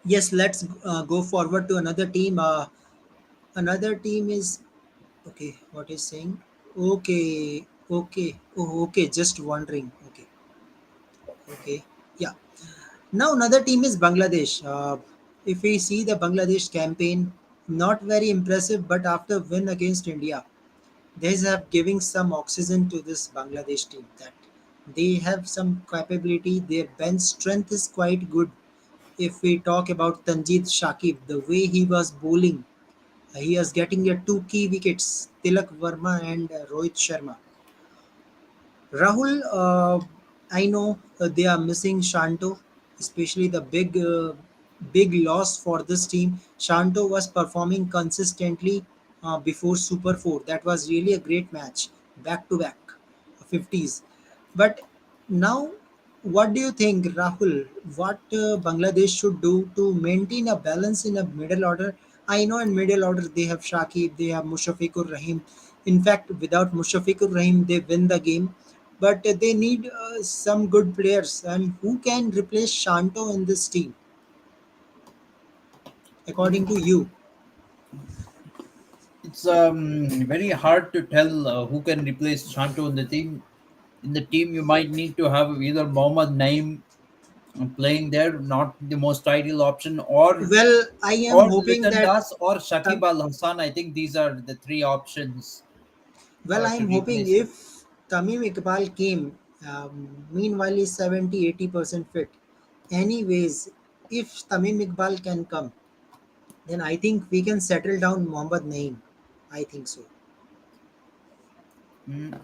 Yes, let's go forward to another team. Another team is okay. What is saying? Okay. Okay. Oh, okay. Just wondering. Okay. Okay. Yeah. Now another team is Bangladesh. If we see the Bangladesh campaign, not very impressive, but after win against India, they have giving some oxygen to this Bangladesh team that they have some capability. Their bench strength is quite good. If we talk about Tanjeet Shakib, the way he was bowling, he was getting your two key wickets, Tilak Verma and Rohit Sharma. Rahul, I know they are missing Shanto, especially the big loss for this team. Shanto was performing consistently before Super 4. That was really a great match, back to back, 50s. But now, what do you think, Rahul? What Bangladesh should do to maintain a balance in a middle order? I know in middle order they have Shakib, they have Mushafiqur Rahim. In fact, without Mushafiqur Rahim, they win the game. But they need some good players, and who can replace Shanto in this team, according to you? It's very hard to tell who can replace Shanto in the team. In the team, you might need to have either Mohammad Naim playing there, not the most ideal option, Well, I am or hoping Litan that. Das or Uh, Shakib Al Hassan. I think these are the three options well, I to am hoping replace him. if Tamim Iqbal came, meanwhile is 70-80% fit. Anyways, if Tamim Iqbal can come, then I think we can settle down Mohammad Naeem. I think so. Mm,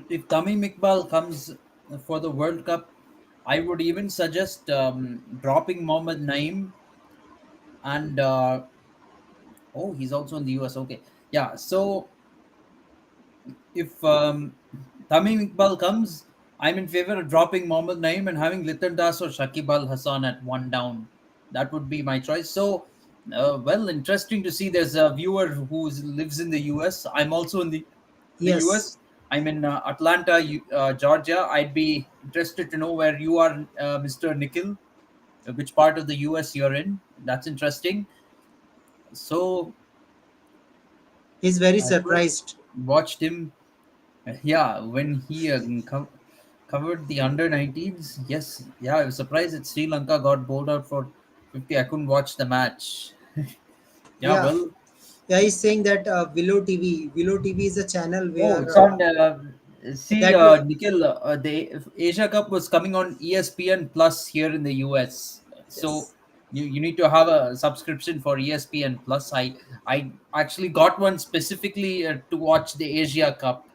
if Tamim Iqbal comes for the World Cup, I would even suggest dropping Mohammad Naeem and oh, he's also in the US. Okay, yeah. So if Tamim Iqbal comes, I'm in favor of dropping Mohammad Naeem and having Litan Das or Shakib Al Hassan at one down. That would be my choice. So, well, interesting to see. There's a viewer who lives in the US. I'm also in the Yes, US. I'm in Atlanta, Georgia. I'd be interested to know where you are, Mr. Nikhil. Which part of the US you're in? That's interesting. So, he's very I first surprised. watched him. Yeah, when he covered the under 19s, yes, yeah, I was surprised that Sri Lanka got bowled out for 50. I couldn't watch the match. Yeah, Yeah, well, yeah, he's saying that Willow TV is a channel oh, where son, see, that will, Nikhil, the Asia Cup was coming on ESPN Plus here in the US. So yes, you need to have a subscription for ESPN Plus. I actually got one specifically to watch the Asia Cup.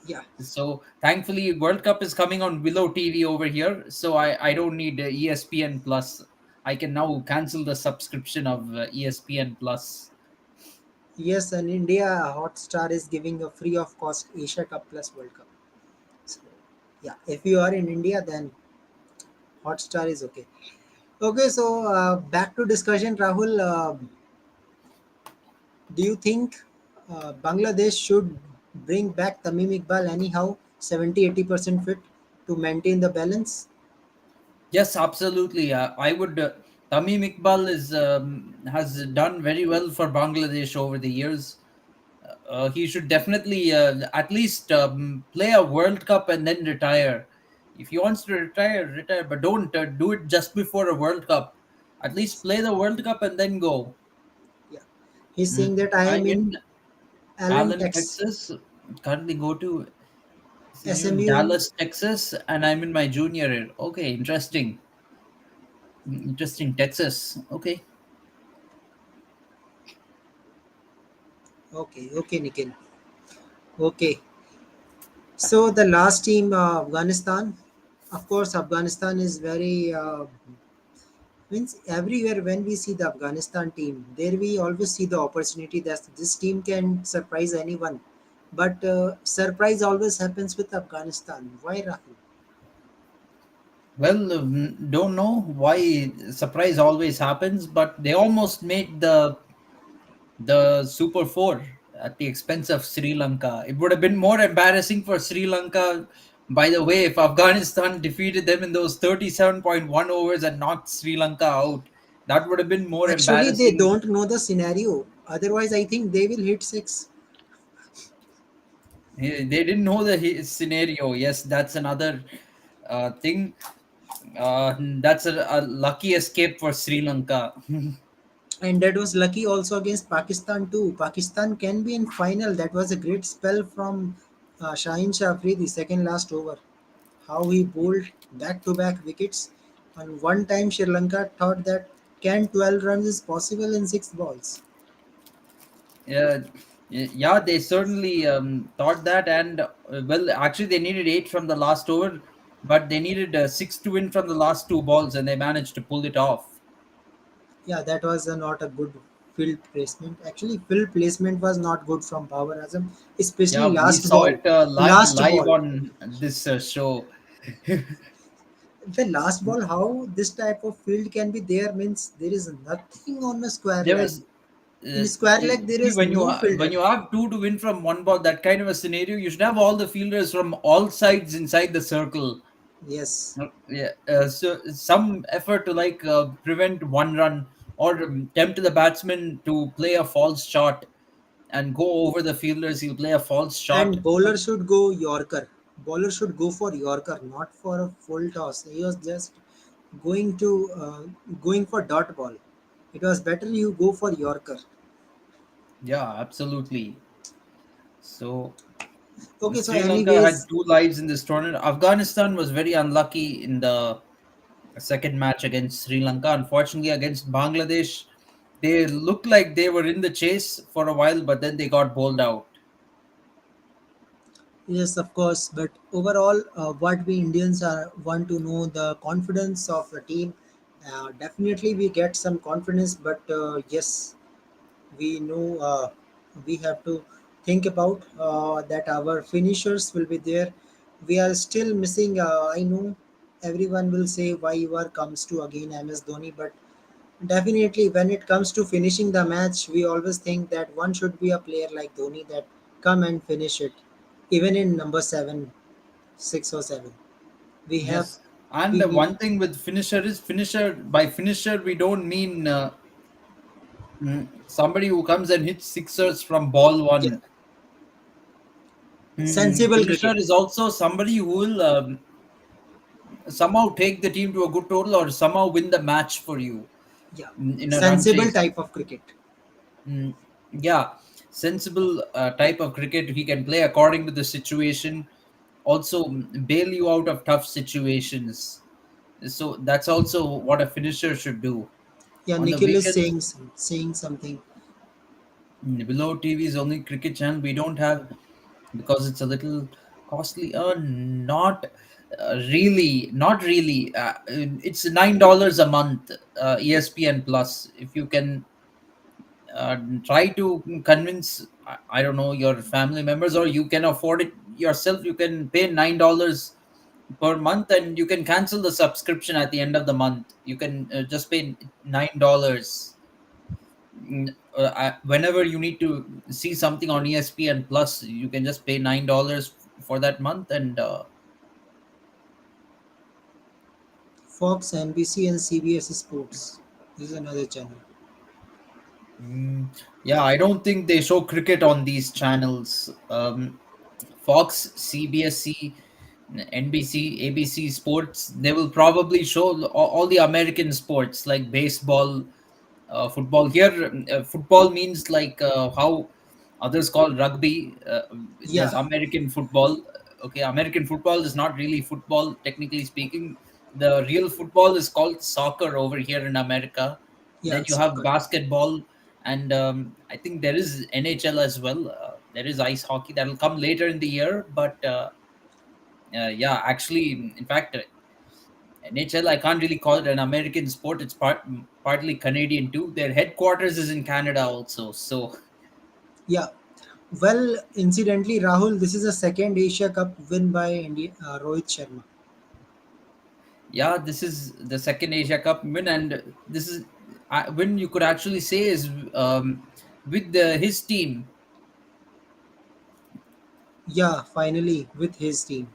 yeah. So thankfully, World Cup is coming on Willow TV over here. So I don't need ESPN Plus. I can now cancel the subscription of ESPN Plus. Yes, and India Hotstar is giving a free of cost Asia Cup plus World Cup. So, yeah, if you are in India, then Hotstar is okay. Okay, so back to discussion, Rahul. Do you think Bangladesh should bring back Tamim Iqbal anyhow, 70-80% fit to maintain the balance? Yes, absolutely. I would. Tamim Iqbal has done very well for Bangladesh over the years. He should definitely at least play a World Cup and then retire. If he wants to retire, retire, but don't do it just before a World Cup. At least play the World Cup and then go. Yeah, he's saying that I am I'm in in Allen, Allen, Texas, Texas. Currently go to SMU. Dallas, Texas, and I'm in my junior year. Okay, interesting. Interesting, Texas. Okay. Okay, okay, Nikhil. Okay, so the last team, Afghanistan. Of course, Afghanistan is very means everywhere when we see the Afghanistan team, there we always see the opportunity that this team can surprise anyone. But surprise always happens with Afghanistan. Why, Rahul? Well, don't know why surprise always happens, but they almost made the Super Four at the expense of Sri Lanka. It would have been more embarrassing for Sri Lanka, by the way, if Afghanistan defeated them in those 37.1 overs and knocked Sri Lanka out. That would have been more Actually, they embarrassing. don't know the scenario. Otherwise, I think they will hit six. They didn't know the scenario. Yes, that's another thing. That's a lucky escape for Sri Lanka. And that was lucky also against Pakistan too. Pakistan can be in final. That was a great spell from Shaheen Shah Afridi, second last over. How he bowled back-to-back wickets. And one time Sri Lanka thought that can 12 runs is possible in 6 balls. Yeah, yeah, they certainly thought that, and well, actually, they needed 8 from the last over, but they needed 6 to win from the last two balls, and they managed to pull it off. Yeah, that was not a good field placement. Actually, field placement was not good from Power Azam, especially Yeah, we last saw ball. it Last live ball. on this show. The last ball, how this type of field can be there means there is nothing on a square There leg. was In square leg, there see is no when fielder. you have two to win from one ball, that kind of a scenario, you should have all the fielders from all sides inside the circle. Yes. Yeah, so some effort to prevent one run or tempt the batsman to play a false shot and go over the fielders. He'll play a false shot. And bowler should go Yorker. Bowler should go for Yorker, not for a full toss. He was just going to going for dot ball. It was better you go for Yorker. Yeah, absolutely. So Okay, so Sri Lanka had anyways, two lives in this tournament. Afghanistan was very unlucky in the second match against Sri Lanka. Unfortunately, against Bangladesh, they looked like they were in the chase for a while, but then they got bowled out. Yes, of course. But overall, what we Indians are want to know the confidence of the team. Definitely, we get some confidence, but yes, we know we have to think about that our finishers will be there. We are still missing. I know everyone will say why you are comes to again MS Dhoni, but definitely when it comes to finishing the match, we always think that one should be a player like Dhoni that come and finish it, even in number 7, 6 or 7. We have Yes. And we one thing with finisher is finisher. By finisher, we don't mean somebody who comes and hits sixers from ball yeah, one. sensible Finisher cricket. is also somebody who will somehow take the team to a good total or somehow win the match for you Yeah, in a run sensible chase. type of cricket. Yeah, sensible type of cricket. He can play according to the situation. Also, bail you out of tough situations. So that's also what a finisher should do. Yeah, On the Nikhil is weekends, saying something. below TV's only cricket channel we don't have because it's a little costly. Not really, not really. It's $9 a month. ESPN Plus. If you can try to convince, I don't know, your family members, or you can afford it yourself. You can pay $9 per month, and you can cancel the subscription at the end of the month. You can just pay $9. Whenever you need to see something on ESPN Plus, you can just pay $9 for that month, and Fox, NBC, and CBS Sports. This is another channel. yeah, I don't think they show cricket on these channels. Fox, CBSC, NBC, ABC Sports, they will probably show all the American sports like baseball, football. Here, football means like how others call rugby. There's Yeah, American football. Okay, American football is not really football, technically speaking. The real football is called soccer over here in America. Then yeah, you have soccer. basketball, and I think there is NHL as well. There is ice hockey that will come later in the year, but yeah, actually, in fact, NHL, I can't really call it an American sport. It's partly Canadian too. Their headquarters is in Canada also. So Yeah. Well, incidentally, Rahul, this is the second Asia Cup win by India, Rohit Sharma. yeah, this is the second Asia Cup win, and this is win you could actually say is with his team. Yeah, finally with his team.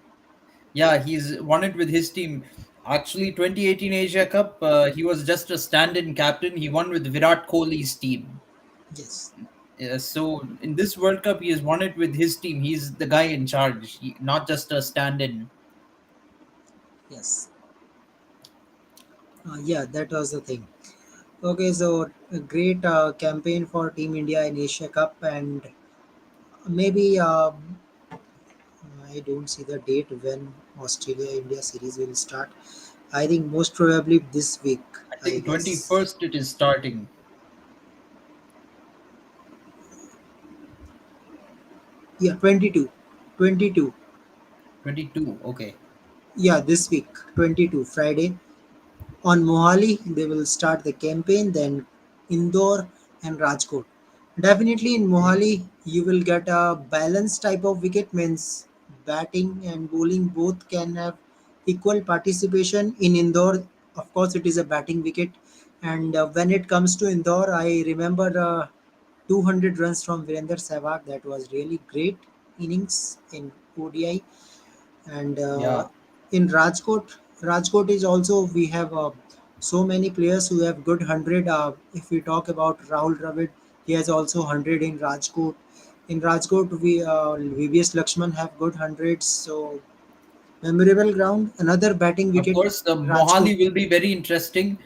Yeah, he's won it with his team. Actually, 2018 Asia Cup, he was just a stand-in captain. He won with Virat Kohli's team. Yes, So in this World Cup, he has won it with his team. He's the guy in charge, not just a stand-in. yes. Yeah, that was the thing. Okay, so a great campaign for Team India in Asia Cup, and maybe I don't see the date when Australia India series will start. I think most probably this week, I I think guess. 21st it is starting. Yeah, 22. 22. 22. Okay. Yeah, this week, 22, Friday. On Mohali, they will start the campaign, then Indore and Rajkot. Definitely in Mohali, you will get a balanced type of wicket, means batting and bowling both can have equal participation. In Indore, of course, it is a batting wicket. And when it comes to Indore, I remember 200 runs from Virender Sehwag. That was really great innings in ODI. And Yeah. in Rajkot is also we have so many players who have good 100. If we talk about Rahul Dravid, he has also 100 in Rajkot. In Rajkot, we VVS Lakshman have good hundreds. So memorable ground. Another batting Of wicket course, the in Rajkot. Mohali will be very interesting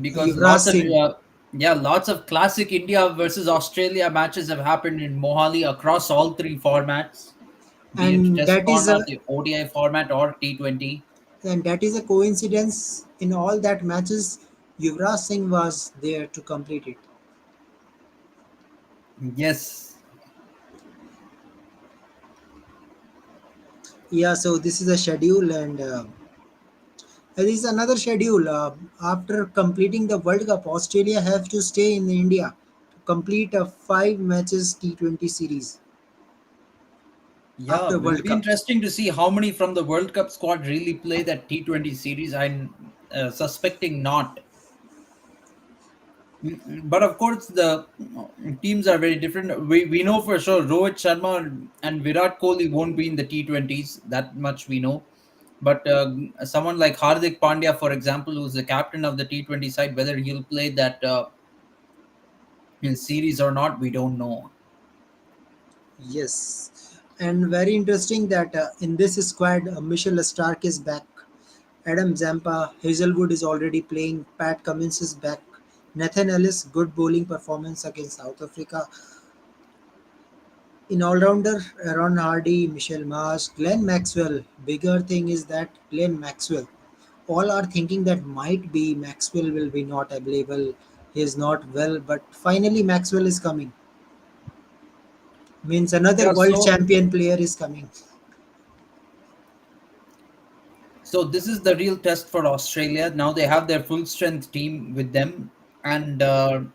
because Yuvraj lots of Singh, yeah, lots of classic India versus Australia matches have happened in Mohali across all three formats, be it and Test that is format, a the ODI format, or T20. coincidence. In all that matches, Yuvraj Singh was there to complete it. Yes. Yeah, so this is a schedule, and there is another schedule. After completing the World Cup, Australia have to stay in India to complete a five matches T20 series Yeah, after will World be Cup. interesting to see how many from the World Cup squad really play that T20 series. I'm suspecting not. But of course, the teams are very different. We know for sure Rohit Sharma and Virat Kohli won't be in the T20s. That much we know. But someone like Hardik Pandya, for example, who's the captain of the T20 side, whether he'll play that in series or not, we don't know. Yes, and very interesting that in this squad, Michelle Stark is back. Adam Zampa, Hazelwood is already playing. Pat Cummins is back. Nathan Ellis, good bowling performance against South Africa. In all-rounder, Aaron Hardy, Michelle Marsh, Glenn Maxwell. Bigger thing is that Glenn Maxwell. All are thinking that might be Maxwell will be not available. He is not well, but finally Maxwell is coming. Means another Yeah, world champion player is coming. so this is the real test for Australia. Now they have their full strength team with them, and they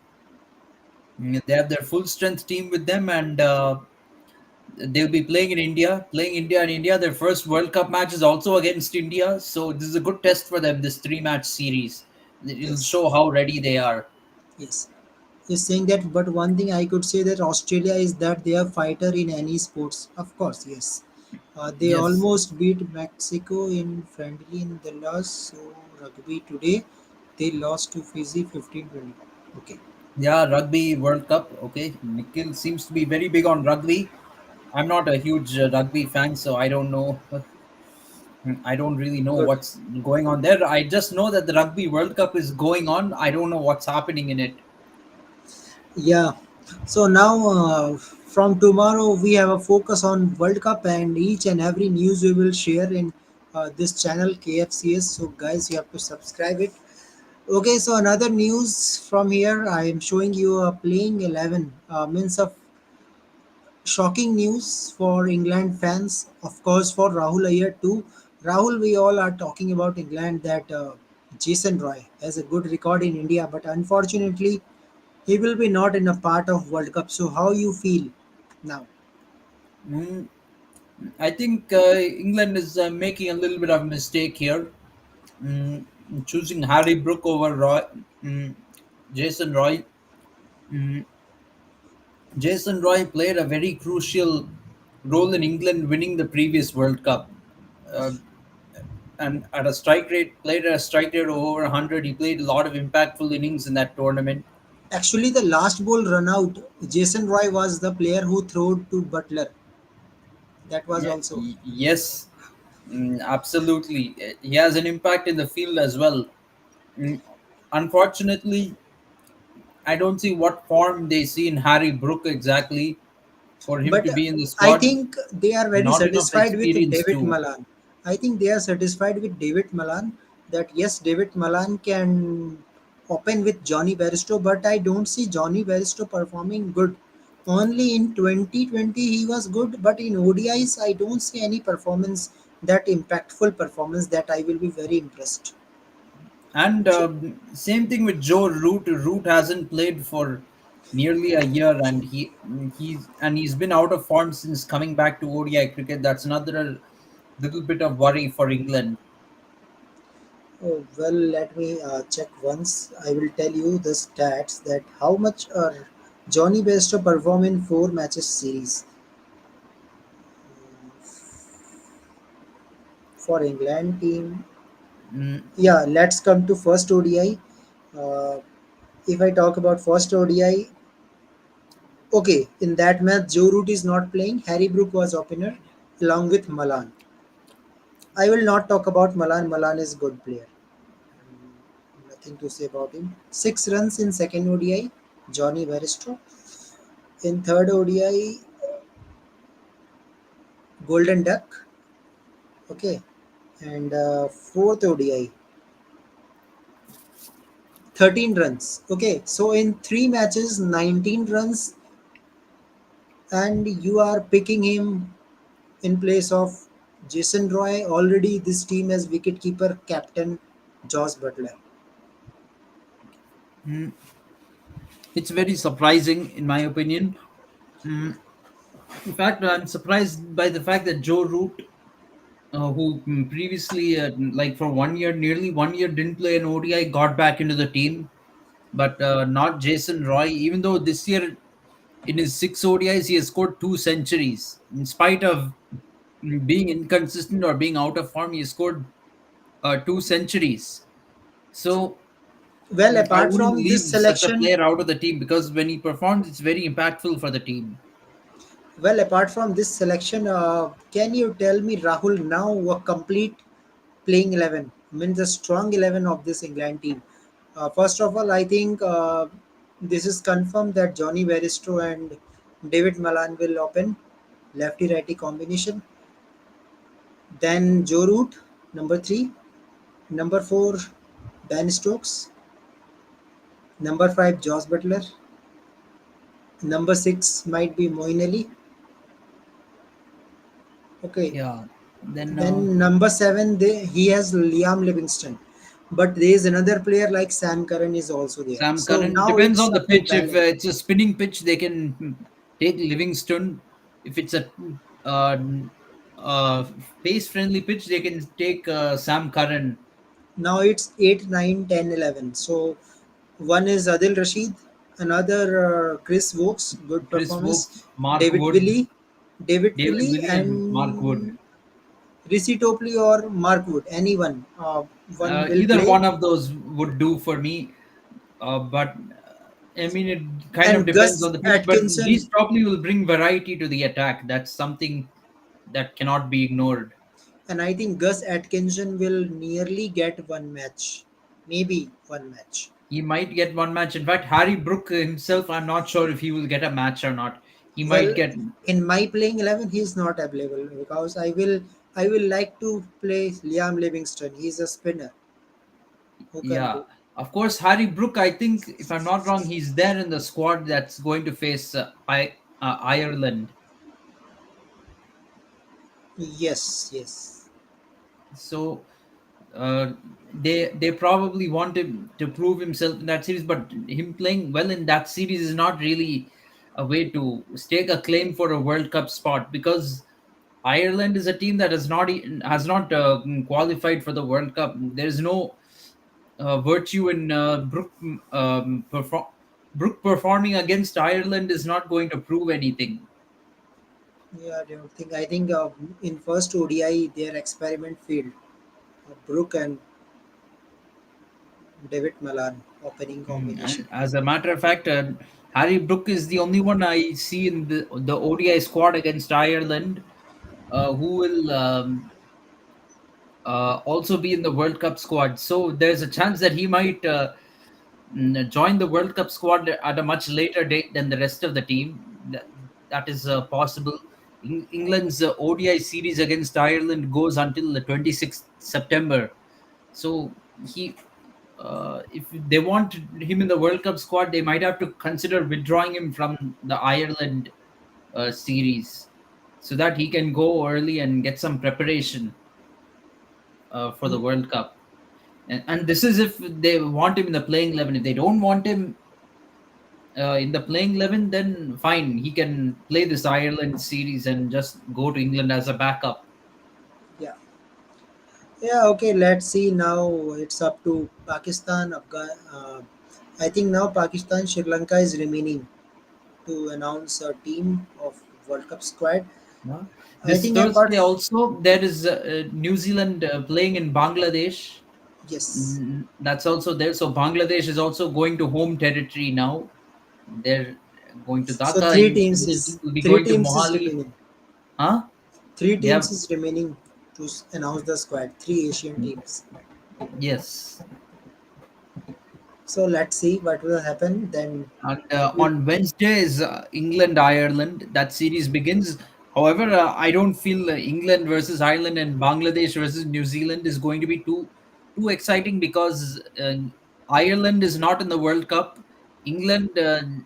have their full strength team with them, and they'll be playing India and India. Their first World Cup match is also against India, so this is a good test for them. This three-match series, it'll Yes, show how ready they are. yes. He's saying that, but one thing I could say that Australia is that they are fighter in any sports. Of course, yes. They Yes, almost beat Mexico in friendly in the last so rugby today. They lost to Fiji 15-20. Okay, yeah, Rugby World Cup. Okay, Nikhil seems to be very big on rugby. I'm not a huge rugby fan, so I don't know. I don't really know good. what's going on there. I just know that the Rugby World Cup is going on. I don't know what's happening in it. Yeah. So now from tomorrow we have a focus on World Cup and each and every news we will share in this channel KFCS. So guys, you have to subscribe it. Okay, so another news from here. I am showing you a playing 11. Means of shocking news for England fans. Of course, for Rahul Iyer too. Rahul, we all are talking about England that Jason Roy has a good record in India, but unfortunately, he will be not in a part of World Cup. So how you feel now? Mm, I think England is making a little bit of a mistake here, mm, choosing Harry Brook over mm, Jason Roy. Mm, Jason Roy played a very crucial role in England winning the previous World Cup. Uh, and at a strike rate, played at a strike rate of over 100. He played a lot of impactful innings in that tournament. Actually, the last ball run out, Jason Roy was the player who threw to Butler. That was also. Yes, absolutely. He has an impact in the field as well. Mm, Unfortunately, I don't see what form they see in Harry Brook exactly for him But to be in the I squad. think they are very Not enough satisfied with experience David too. Malan. I think they are satisfied with David Malan that yes, David Malan can open with Johnny Bairstow, but I don't see Johnny Bairstow performing good. Only in 2020 he was good, but in ODIs I don't see any performance that impactful performance that I will be very impressed. And same thing with Joe Root. Root hasn't played for nearly a year, and he's been out of form since coming back to ODI cricket. That's another little bit of worry for England. Oh, well, let me check once. I will tell you the stats that how much Johnny Bairstow perform in four matches series for England team. Mm, Yeah, let's come to first ODI. Uh, if I talk about first ODI, okay, in that match Joe Root is not playing. Harry Brook was opener along with Malan. I will not talk about Malan. Malan is good player. Nothing to say about him. 6 runs in second ODI. Johnny Bairstow. In third ODI, Golden Duck. Okay, and fourth ODI, 13 runs. Okay, so in three matches, 19 runs, and you are picking him in place of. Jason Roy already this team as wicketkeeper captain Josh Butler. Mm, it's very surprising, in my opinion. Mm, in fact, I'm surprised by the fact that Joe Root, who previously, like for 1 year, nearly 1 year, didn't play an ODI, got back into the team, but not Jason Roy. Even though this year, in his 6 ODIs, he has scored 2 centuries. In spite of being inconsistent or being out of form, he scored 2 centuries. So Well, I apart wouldn't from this leave such a selection, player out of the team because when he performs, it's very impactful for the team. apart from this selection, can you tell me, Rahul, now a complete playing 11, means the strong 11 of this England team? First of all, I think this is confirmed that Johnny Bairstow and David Malan will open lefty righty combination. Then Joe Root, number 3. Number 4, Ben Stokes. Number 5, Josh Butler. Number 6 might be Moeen Ali. Okay. Yeah. Then Then number 7, he has Liam Livingston. But there is another player like Sam Curran is also there. Sam So Curran, now depends it's on the up to pitch. If balance. it's a spinning pitch, they can take Livingston. If it's a uh, pace friendly pitch, they can take Sam Curran. Now it's 8, 9, 10, 11. So one is Adil Rashid, another Chris Wokes, good Chris performance. Wokes, Mark David Wood, Willey, David David Willey, Willey, and Mark Wood. and Rishi Topley or Mark Wood. Anyone, one will Either play. one of those would do for me. But I mean, it kind of And depends Gus on the pitch. But Atkinson, these probably will bring variety to the attack. That's something that cannot be ignored. and I think Gus Atkinson will nearly get one match, maybe one match. He might get one match. In fact, Harry Brook himself, I'm not sure if he will get a match or not. He might Well, get, in my playing 11, he is not available because I will like to play Liam Livingston. He's a spinner who can yeah. go. Of course, Harry Brook, I think, if I'm not wrong, he's there in the squad that's going to face Ireland. Yes, yes. So uh, they probably want him to prove himself in that series, but him playing well in that series is not really a way to stake a claim for a World Cup spot because Ireland is a team that has not qualified for the World Cup. There is no virtue in Brook performing against Ireland is not going to prove anything. Yeah, I don't think. I think in first ODI their experiment failed. Brook and David Malan opening combination. And as a matter of fact, Harry Brook is the only one I see in the ODI squad against Ireland who will also be in the World Cup squad. So there's a chance that he might join the World Cup squad at a much later date than the rest of the team. That is possible. England's ODI series against Ireland goes until the 26th September. So he, if they want him in the World Cup squad, they might have to consider withdrawing him from the Ireland series so that he can go early and get some preparation for the World Cup. And this is if they want him in the playing 11. If they don't want him in the playing 11, then fine, he can play this Ireland series and just go to England as a backup. Yeah. Yeah, okay, let's see now. It's up to Pakistan. I think now Pakistan, Sri Lanka is remaining to announce a team of World Cup squad. Yeah. I This think apart, Thursday also there is New Zealand playing in Bangladesh. yes. That's also there. So Bangladesh is also going to home territory now. They're going to So Dhaka. England team will be three going to teams is Mohali. remaining. Huh? Three They teams have, is remaining to announce the squad. Three Asian teams. yes. So let's see what will happen. Then And we, on Wednesday is England Ireland. That series begins. However, I don't feel England versus Ireland and Bangladesh versus New Zealand is going to be too exciting because Ireland is not in the World Cup. England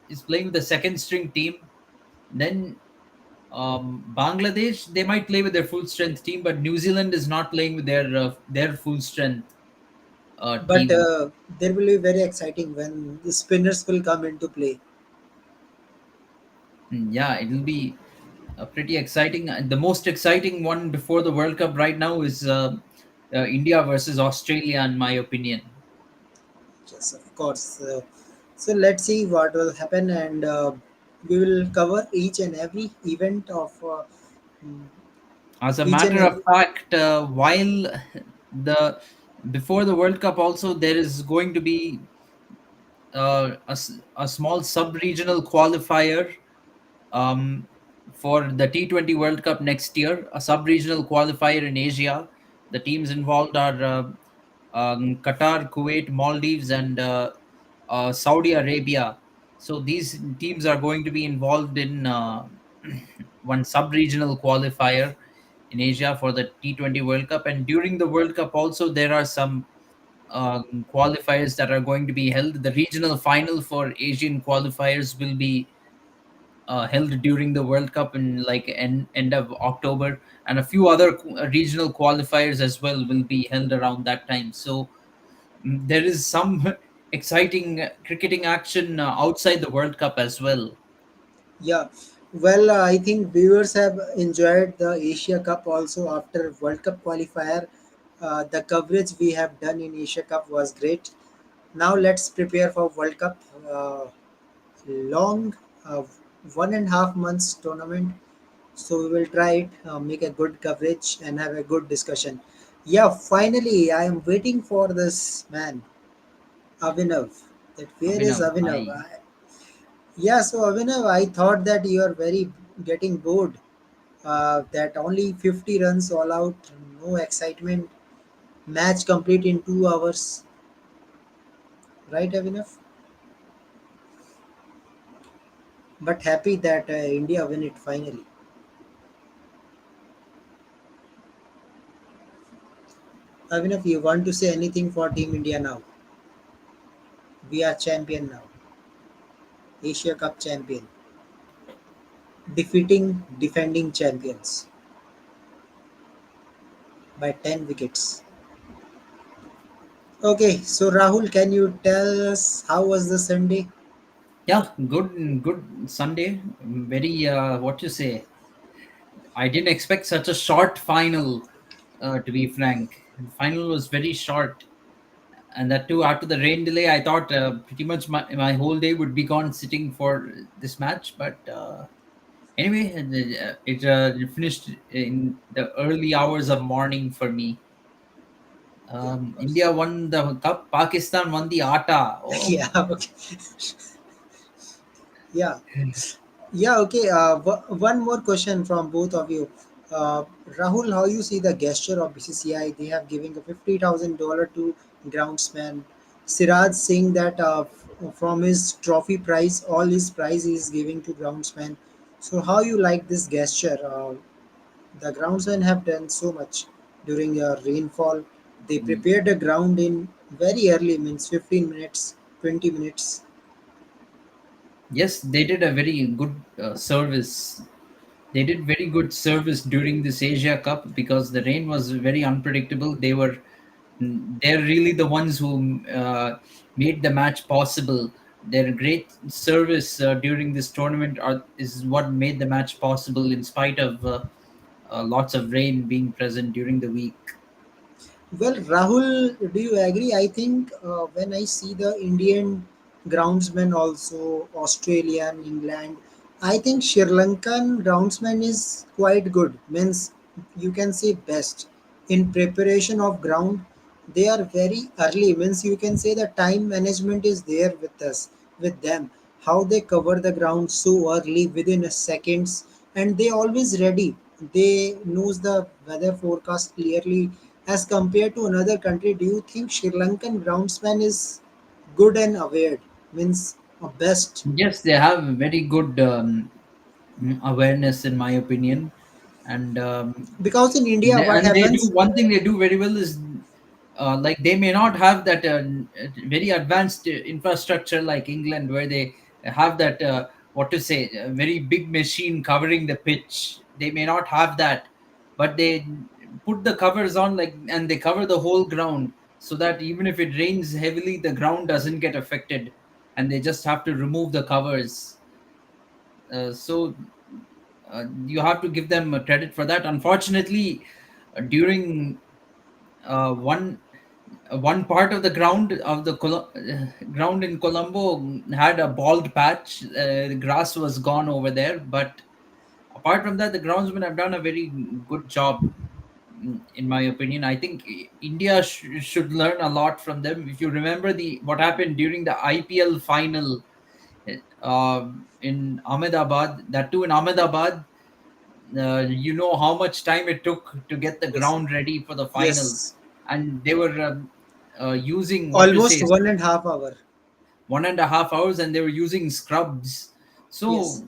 is playing with the second string team. Then Bangladesh, they might play with their full strength team, but New Zealand is not playing with their full strength But team. there will be very exciting when the spinners will come into play. Yeah, it'll be pretty exciting. The most exciting one before the World Cup right now is India versus Australia, in my opinion. Yes, of course. So let's see what will happen, and we will cover each and every event of mm, As a each and matter of every. fact, while the before the World Cup, also there is going to be a small sub-regional qualifier um, for the T20 World Cup next year, a sub-regional qualifier in Asia. The teams involved are Qatar, Kuwait, Maldives, and Saudi Arabia. So these teams are going to be involved in one sub-regional qualifier in Asia for the T20 World Cup. And during the World Cup, also there are some qualifiers that are going to be held. The regional final for Asian qualifiers will be held during the World Cup in like end of October, and a few other regional qualifiers as well will be held around that time. So there is some exciting cricketing action outside the World Cup as well. Yeah, well, I think viewers have enjoyed the Asia Cup also after World Cup qualifier. The coverage we have done in Asia Cup was great. Now let's prepare for World Cup. Long, 1.5 months tournament. So we will try it, make a good coverage and have a good discussion. Yeah, finally, I am waiting for this man, Avinav. That where is Abhinav, Avinav? hi. Yeah, so Avinav, I thought that you are very getting bored. That only 50 runs all out, no excitement, match complete in 2 hours. Right, Avinav? But happy that India win it finally. Avinav, you want to say anything for Team India now? We are champion now, Asia Cup champion, defeating defending champions by 10 wickets. Okay, so Rahul, can you tell us how was the Sunday? Yeah, good Sunday. Very what you say. I didn't expect such a short final. To be frank, the final was very short, and that too after the rain delay. I thought pretty much my whole day would be gone sitting for this match, but anyway, it finished in the early hours of morning for me. Yeah, of course. India won the cup. Pakistan won the Ata. Oh Yeah, my! okay. Yeah, yeah, okay. One more question from both of you. Uh, Rahul, how you see the gesture of BCCI? They have giving a $50,000 to groundsman. Siraj saying that from his trophy prize, all his prize he is giving to groundsman. So how you like this gesture? The groundsmen have done so much during a rainfall. They Mm. prepared the ground in very early, means 15 minutes, 20 minutes. Yes, they did a very good service. They did very good service during this Asia Cup because the rain was very unpredictable. They're really the ones who made the match possible. Their great service during this tournament is what made the match possible in spite of lots of rain being present during the week. Well, Rahul, do you agree? I think when I see the Indian groundsman also, Australian, England, I think Sri Lankan groundsman is quite good. Means you can say best in preparation of ground. They are very early. Means you can say the time management is there with us, with them. How they cover the ground so early within a seconds, and they always ready. They knows the weather forecast clearly as compared to another country. Do you think Sri Lankan groundsman is good and aware? Means best? Yes, they have very good awareness, in my opinion, and Because in India, what they do happens? one thing they do very well is like they may not have that very advanced infrastructure like England, where they have that. what to say, a very big machine covering the pitch. They may not have that, but they put the covers on, like, and they cover the whole ground so that even if it rains heavily, the ground doesn't get affected, and they just have to remove the covers. So you have to give them credit for that. Unfortunately, during one one part of the ground of the ground in Colombo had a bald patch. The grass was gone over there, but apart from that, the groundsmen have done a very good job, in my opinion. I think India should learn a lot from them. If you remember the what happened during the IPL final in Ahmedabad, that too in Ahmedabad, you know how much time it took to get the Yes. ground ready for the final, Yes. and they were using, what to Almost say, 1.5 hour. 1.5 hours, and they were using scrubs. Yes. So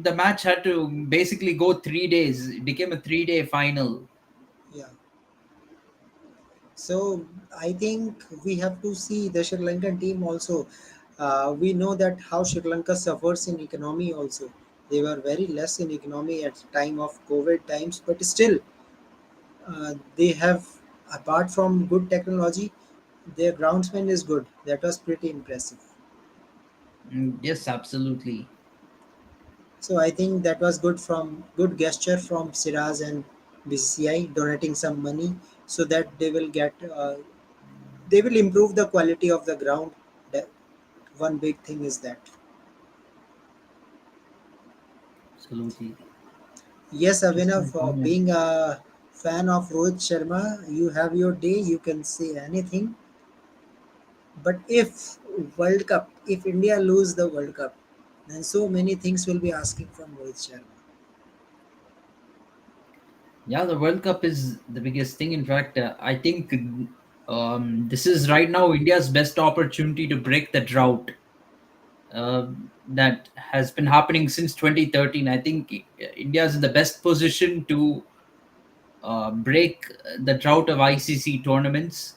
the match had to basically go 3 days. It became a 3-day final. Yeah. So I think we have to see the Sri Lankan team also. We know that how Sri Lanka suffers in economy also. They were very less in economy at the time of COVID times, but still they have, apart from good technology, their groundsman is good. That was pretty impressive. Yes, absolutely. So I think that was good gesture from Siraz and BCCI donating some money so that they will improve the quality of the ground. That one big thing is that. Absolutely. Yes, Just Avinav, a comment. being a fan of Rohit Sharma, you have your day. You can say anything. But if World Cup, if India lose the World Cup, then so many things will be asking from Rohit Sharma. Yeah, the World Cup is the biggest thing. In fact, I think this is right now India's best opportunity to break the drought uh, that has been happening since 2013. I think India is in the best position to break the drought of ICC tournaments.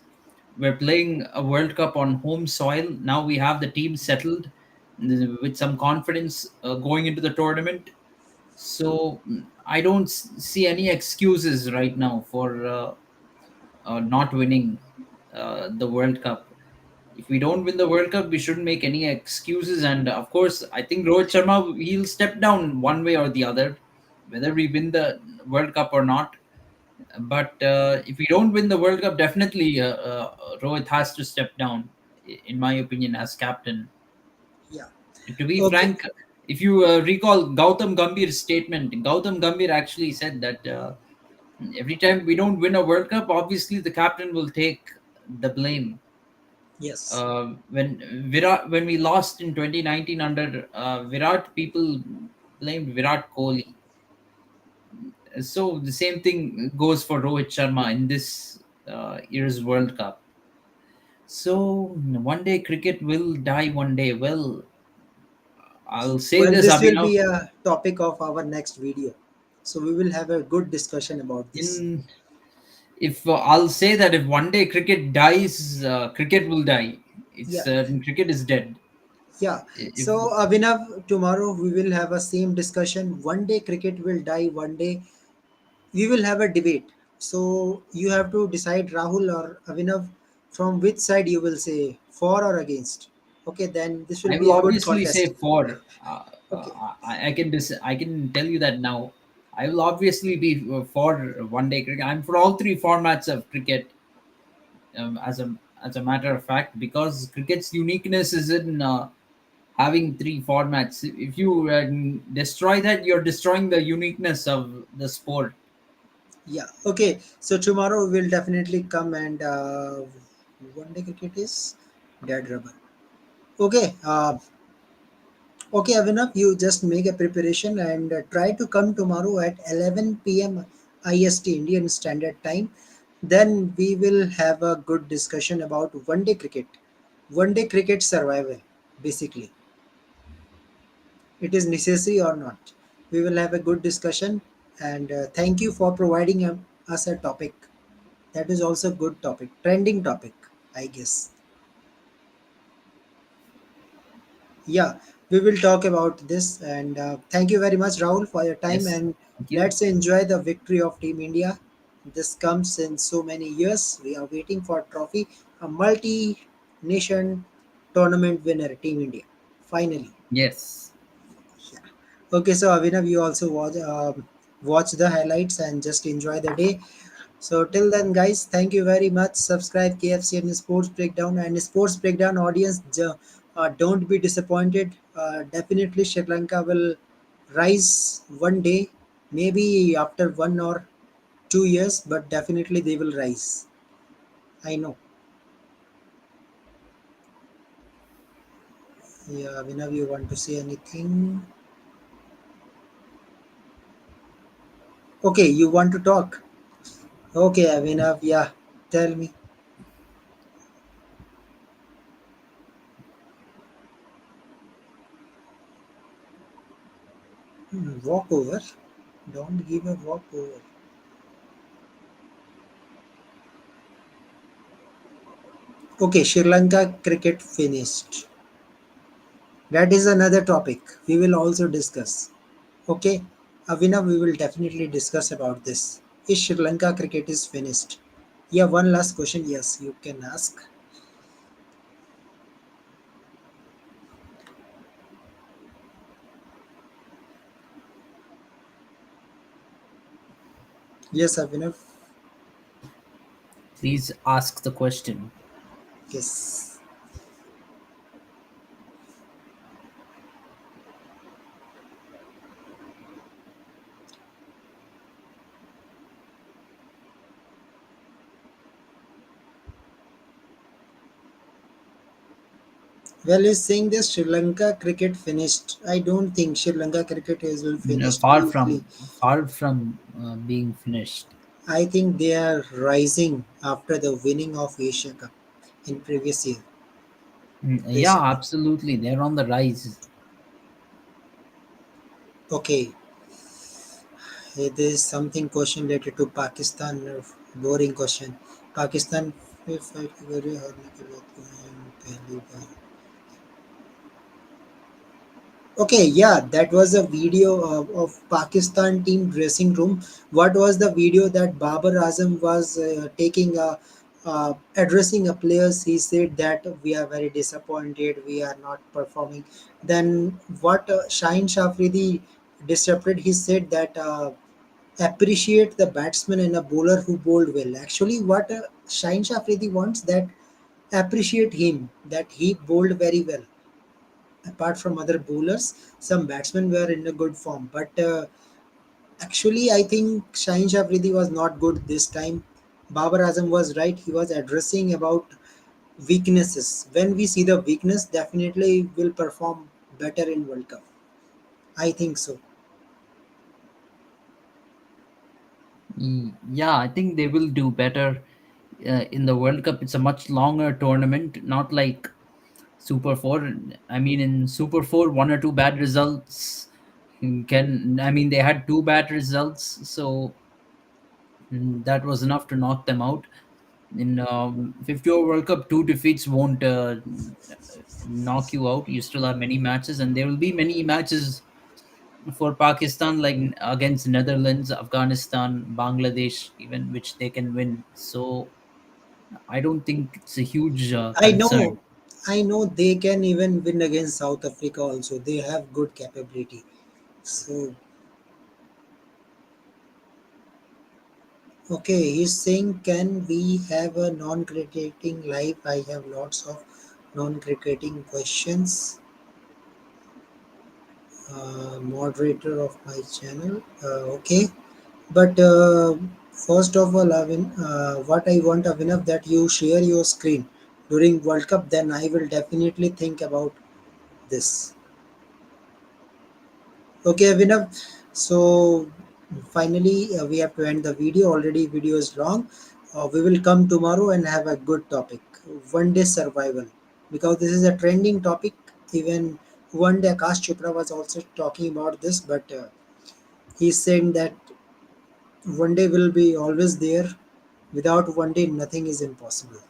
We're playing a World Cup on home soil. Now we have the team settled with some confidence going into the tournament. So I don't see any excuses right now for not winning the World Cup. If we don't win the World Cup, we shouldn't make any excuses. And of course, I think Rohit Sharma, he'll step down one way or the other, whether we win the World Cup or not. But if we don't win the World Cup, definitely Rohit has to step down, in my opinion, as captain. Yeah. To be Okay. frank, if you recall Gautam Gambhir's statement, Gautam Gambhir actually said that every time we don't win a World Cup, obviously the captain will take the blame. Yes. When we lost in 2019 under Virat, people blamed Virat Kohli. So the same thing goes for Rohit Sharma in this year's World Cup. So one day cricket will die one day. Well, I'll say Well, this, this will Abhinav. be a topic of our next video. So we will have a good discussion about this. In if I'll say that if one day cricket dies, cricket will die. Yeah. Cricket is dead. Yeah. If So Abhinav, tomorrow we will have a same discussion. One day cricket will die. One day we will have a debate. So you have to decide, Rahul or Abhinav, from which side you will say for or against. Okay, then this will I be will a good obviously contest. say four. Okay. I can tell you that now. I will obviously be for one day cricket. I'm for all three formats of cricket. As a matter of fact, because cricket's uniqueness is in having three formats. If you destroy that, you're destroying the uniqueness of the sport. Yeah. Okay. So tomorrow we will definitely come and one day cricket is dead rubber. Okay. Okay, Avinav, you just make a preparation and try to come tomorrow at 11 p.m. IST, Indian Standard Time. Then we will have a good discussion about one day cricket survival, basically. It is necessary or not. We will have a good discussion and thank you for providing us a topic. That is also good topic, trending topic, I guess. Yeah. we will talk about this. And thank you very much, Rahul, for your time. Yes, And thank you. let's enjoy the victory of Team India. This comes in so many years. We are waiting for a trophy, a multi-nation tournament winner, Team India. Finally. Yes, Yeah. Okay, so Avinav, you also watch the highlights and just enjoy the day. So till then, guys, thank you very much. Subscribe KFC and Sports Breakdown and Sports Breakdown audience. Don't be disappointed. Definitely, Sri Lanka will rise one day, maybe after 1 or 2 years, but definitely they will rise. I know. Yeah, Vinav, you want to say anything? Okay, you want to talk? Okay, Avinav, yeah, tell me. Walk over. Don't give a walk over. Okay, Sri Lanka cricket finished. That is another topic we will also discuss. Okay, Avina, we will definitely discuss about this. Is Sri Lanka cricket is finished? Yeah, one last question. Yes, you can ask. Yes, Avinav. please ask the question. Yes. Well, he's saying this Sri Lanka cricket finished. I don't think Sri Lanka cricket is will No, finished easily. far from being finished. I think they are rising after the winning of Asia Cup in previous year, Yeah, basically. absolutely. They're on the rise. Okay, there is something question related to Pakistan. Boring question. Pakistan फिर fight वगैरह हारने के बाद पहली बार. Okay, yeah, that was a video of Pakistan team dressing room. What was the video that Babar Azam was taking addressing a players? He said that we are very disappointed, we are not performing. Then what Shaheen Shafridi disrupted? He said that appreciate the batsman and a bowler who bowled well. Actually, what Shaheen Shafridi wants that appreciate him that he bowled very well apart from other bowlers, some batsmen were in a good form. But actually, I think Shaheen Shafridi was not good this time. Babar Azam was right. He was addressing about weaknesses. When we see the weakness, definitely will perform better in World Cup. I think so. Yeah, I think they will do better in the World Cup. It's a much longer tournament, not like Super 4. I mean, in Super 4, one or two bad results I mean, they had two bad results, so that was enough to knock them out. In 50 over World Cup, two defeats won't knock you out. You still have many matches, and there will be many matches for Pakistan, like against Netherlands, Afghanistan, Bangladesh, even which they can win. So I don't think it's a huge I know. concern. I know they can even win against South Africa also. They have good capability. So okay, he's saying, can we have a non-cricketing live? I have lots of non-cricketing questions. Moderator of my channel. Okay, but first of all, Avin, what I want, Avinav, that you share your screen during World Cup. Then I will definitely think about this. Okay, Avinav. So finally, we have to end the video. Already, video is long. We will come tomorrow and have a good topic. One day survival, because this is a trending topic. Even one day, Akash Chopra was also talking about this, but he's saying that one day will be always there. Without one day, nothing is impossible.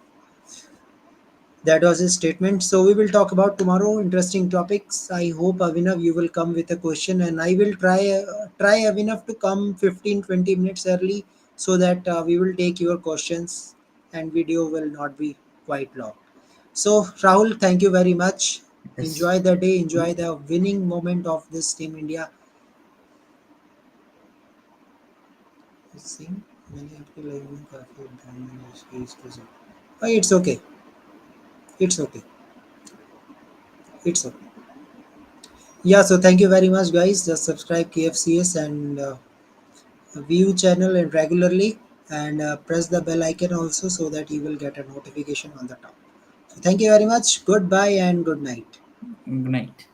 That was his statement. So we will talk about tomorrow interesting topics. I hope Avinav you will come with a question, and I will try Avinav to come 15-20 minutes early so that we will take your questions and video will not be quite long. So Rahul, thank you very much. Yes. Enjoy the day. Enjoy the winning moment of this team India. See, मैंने आपके live में काफी ध्यान दिया इसकी इसको से. It's okay. It's okay. It's okay. Yeah, so thank you very much, guys. Just subscribe KFCS and view channel and regularly, and press the bell icon also so that you will get a notification on the top. So thank you very much. Goodbye and good night. Good night.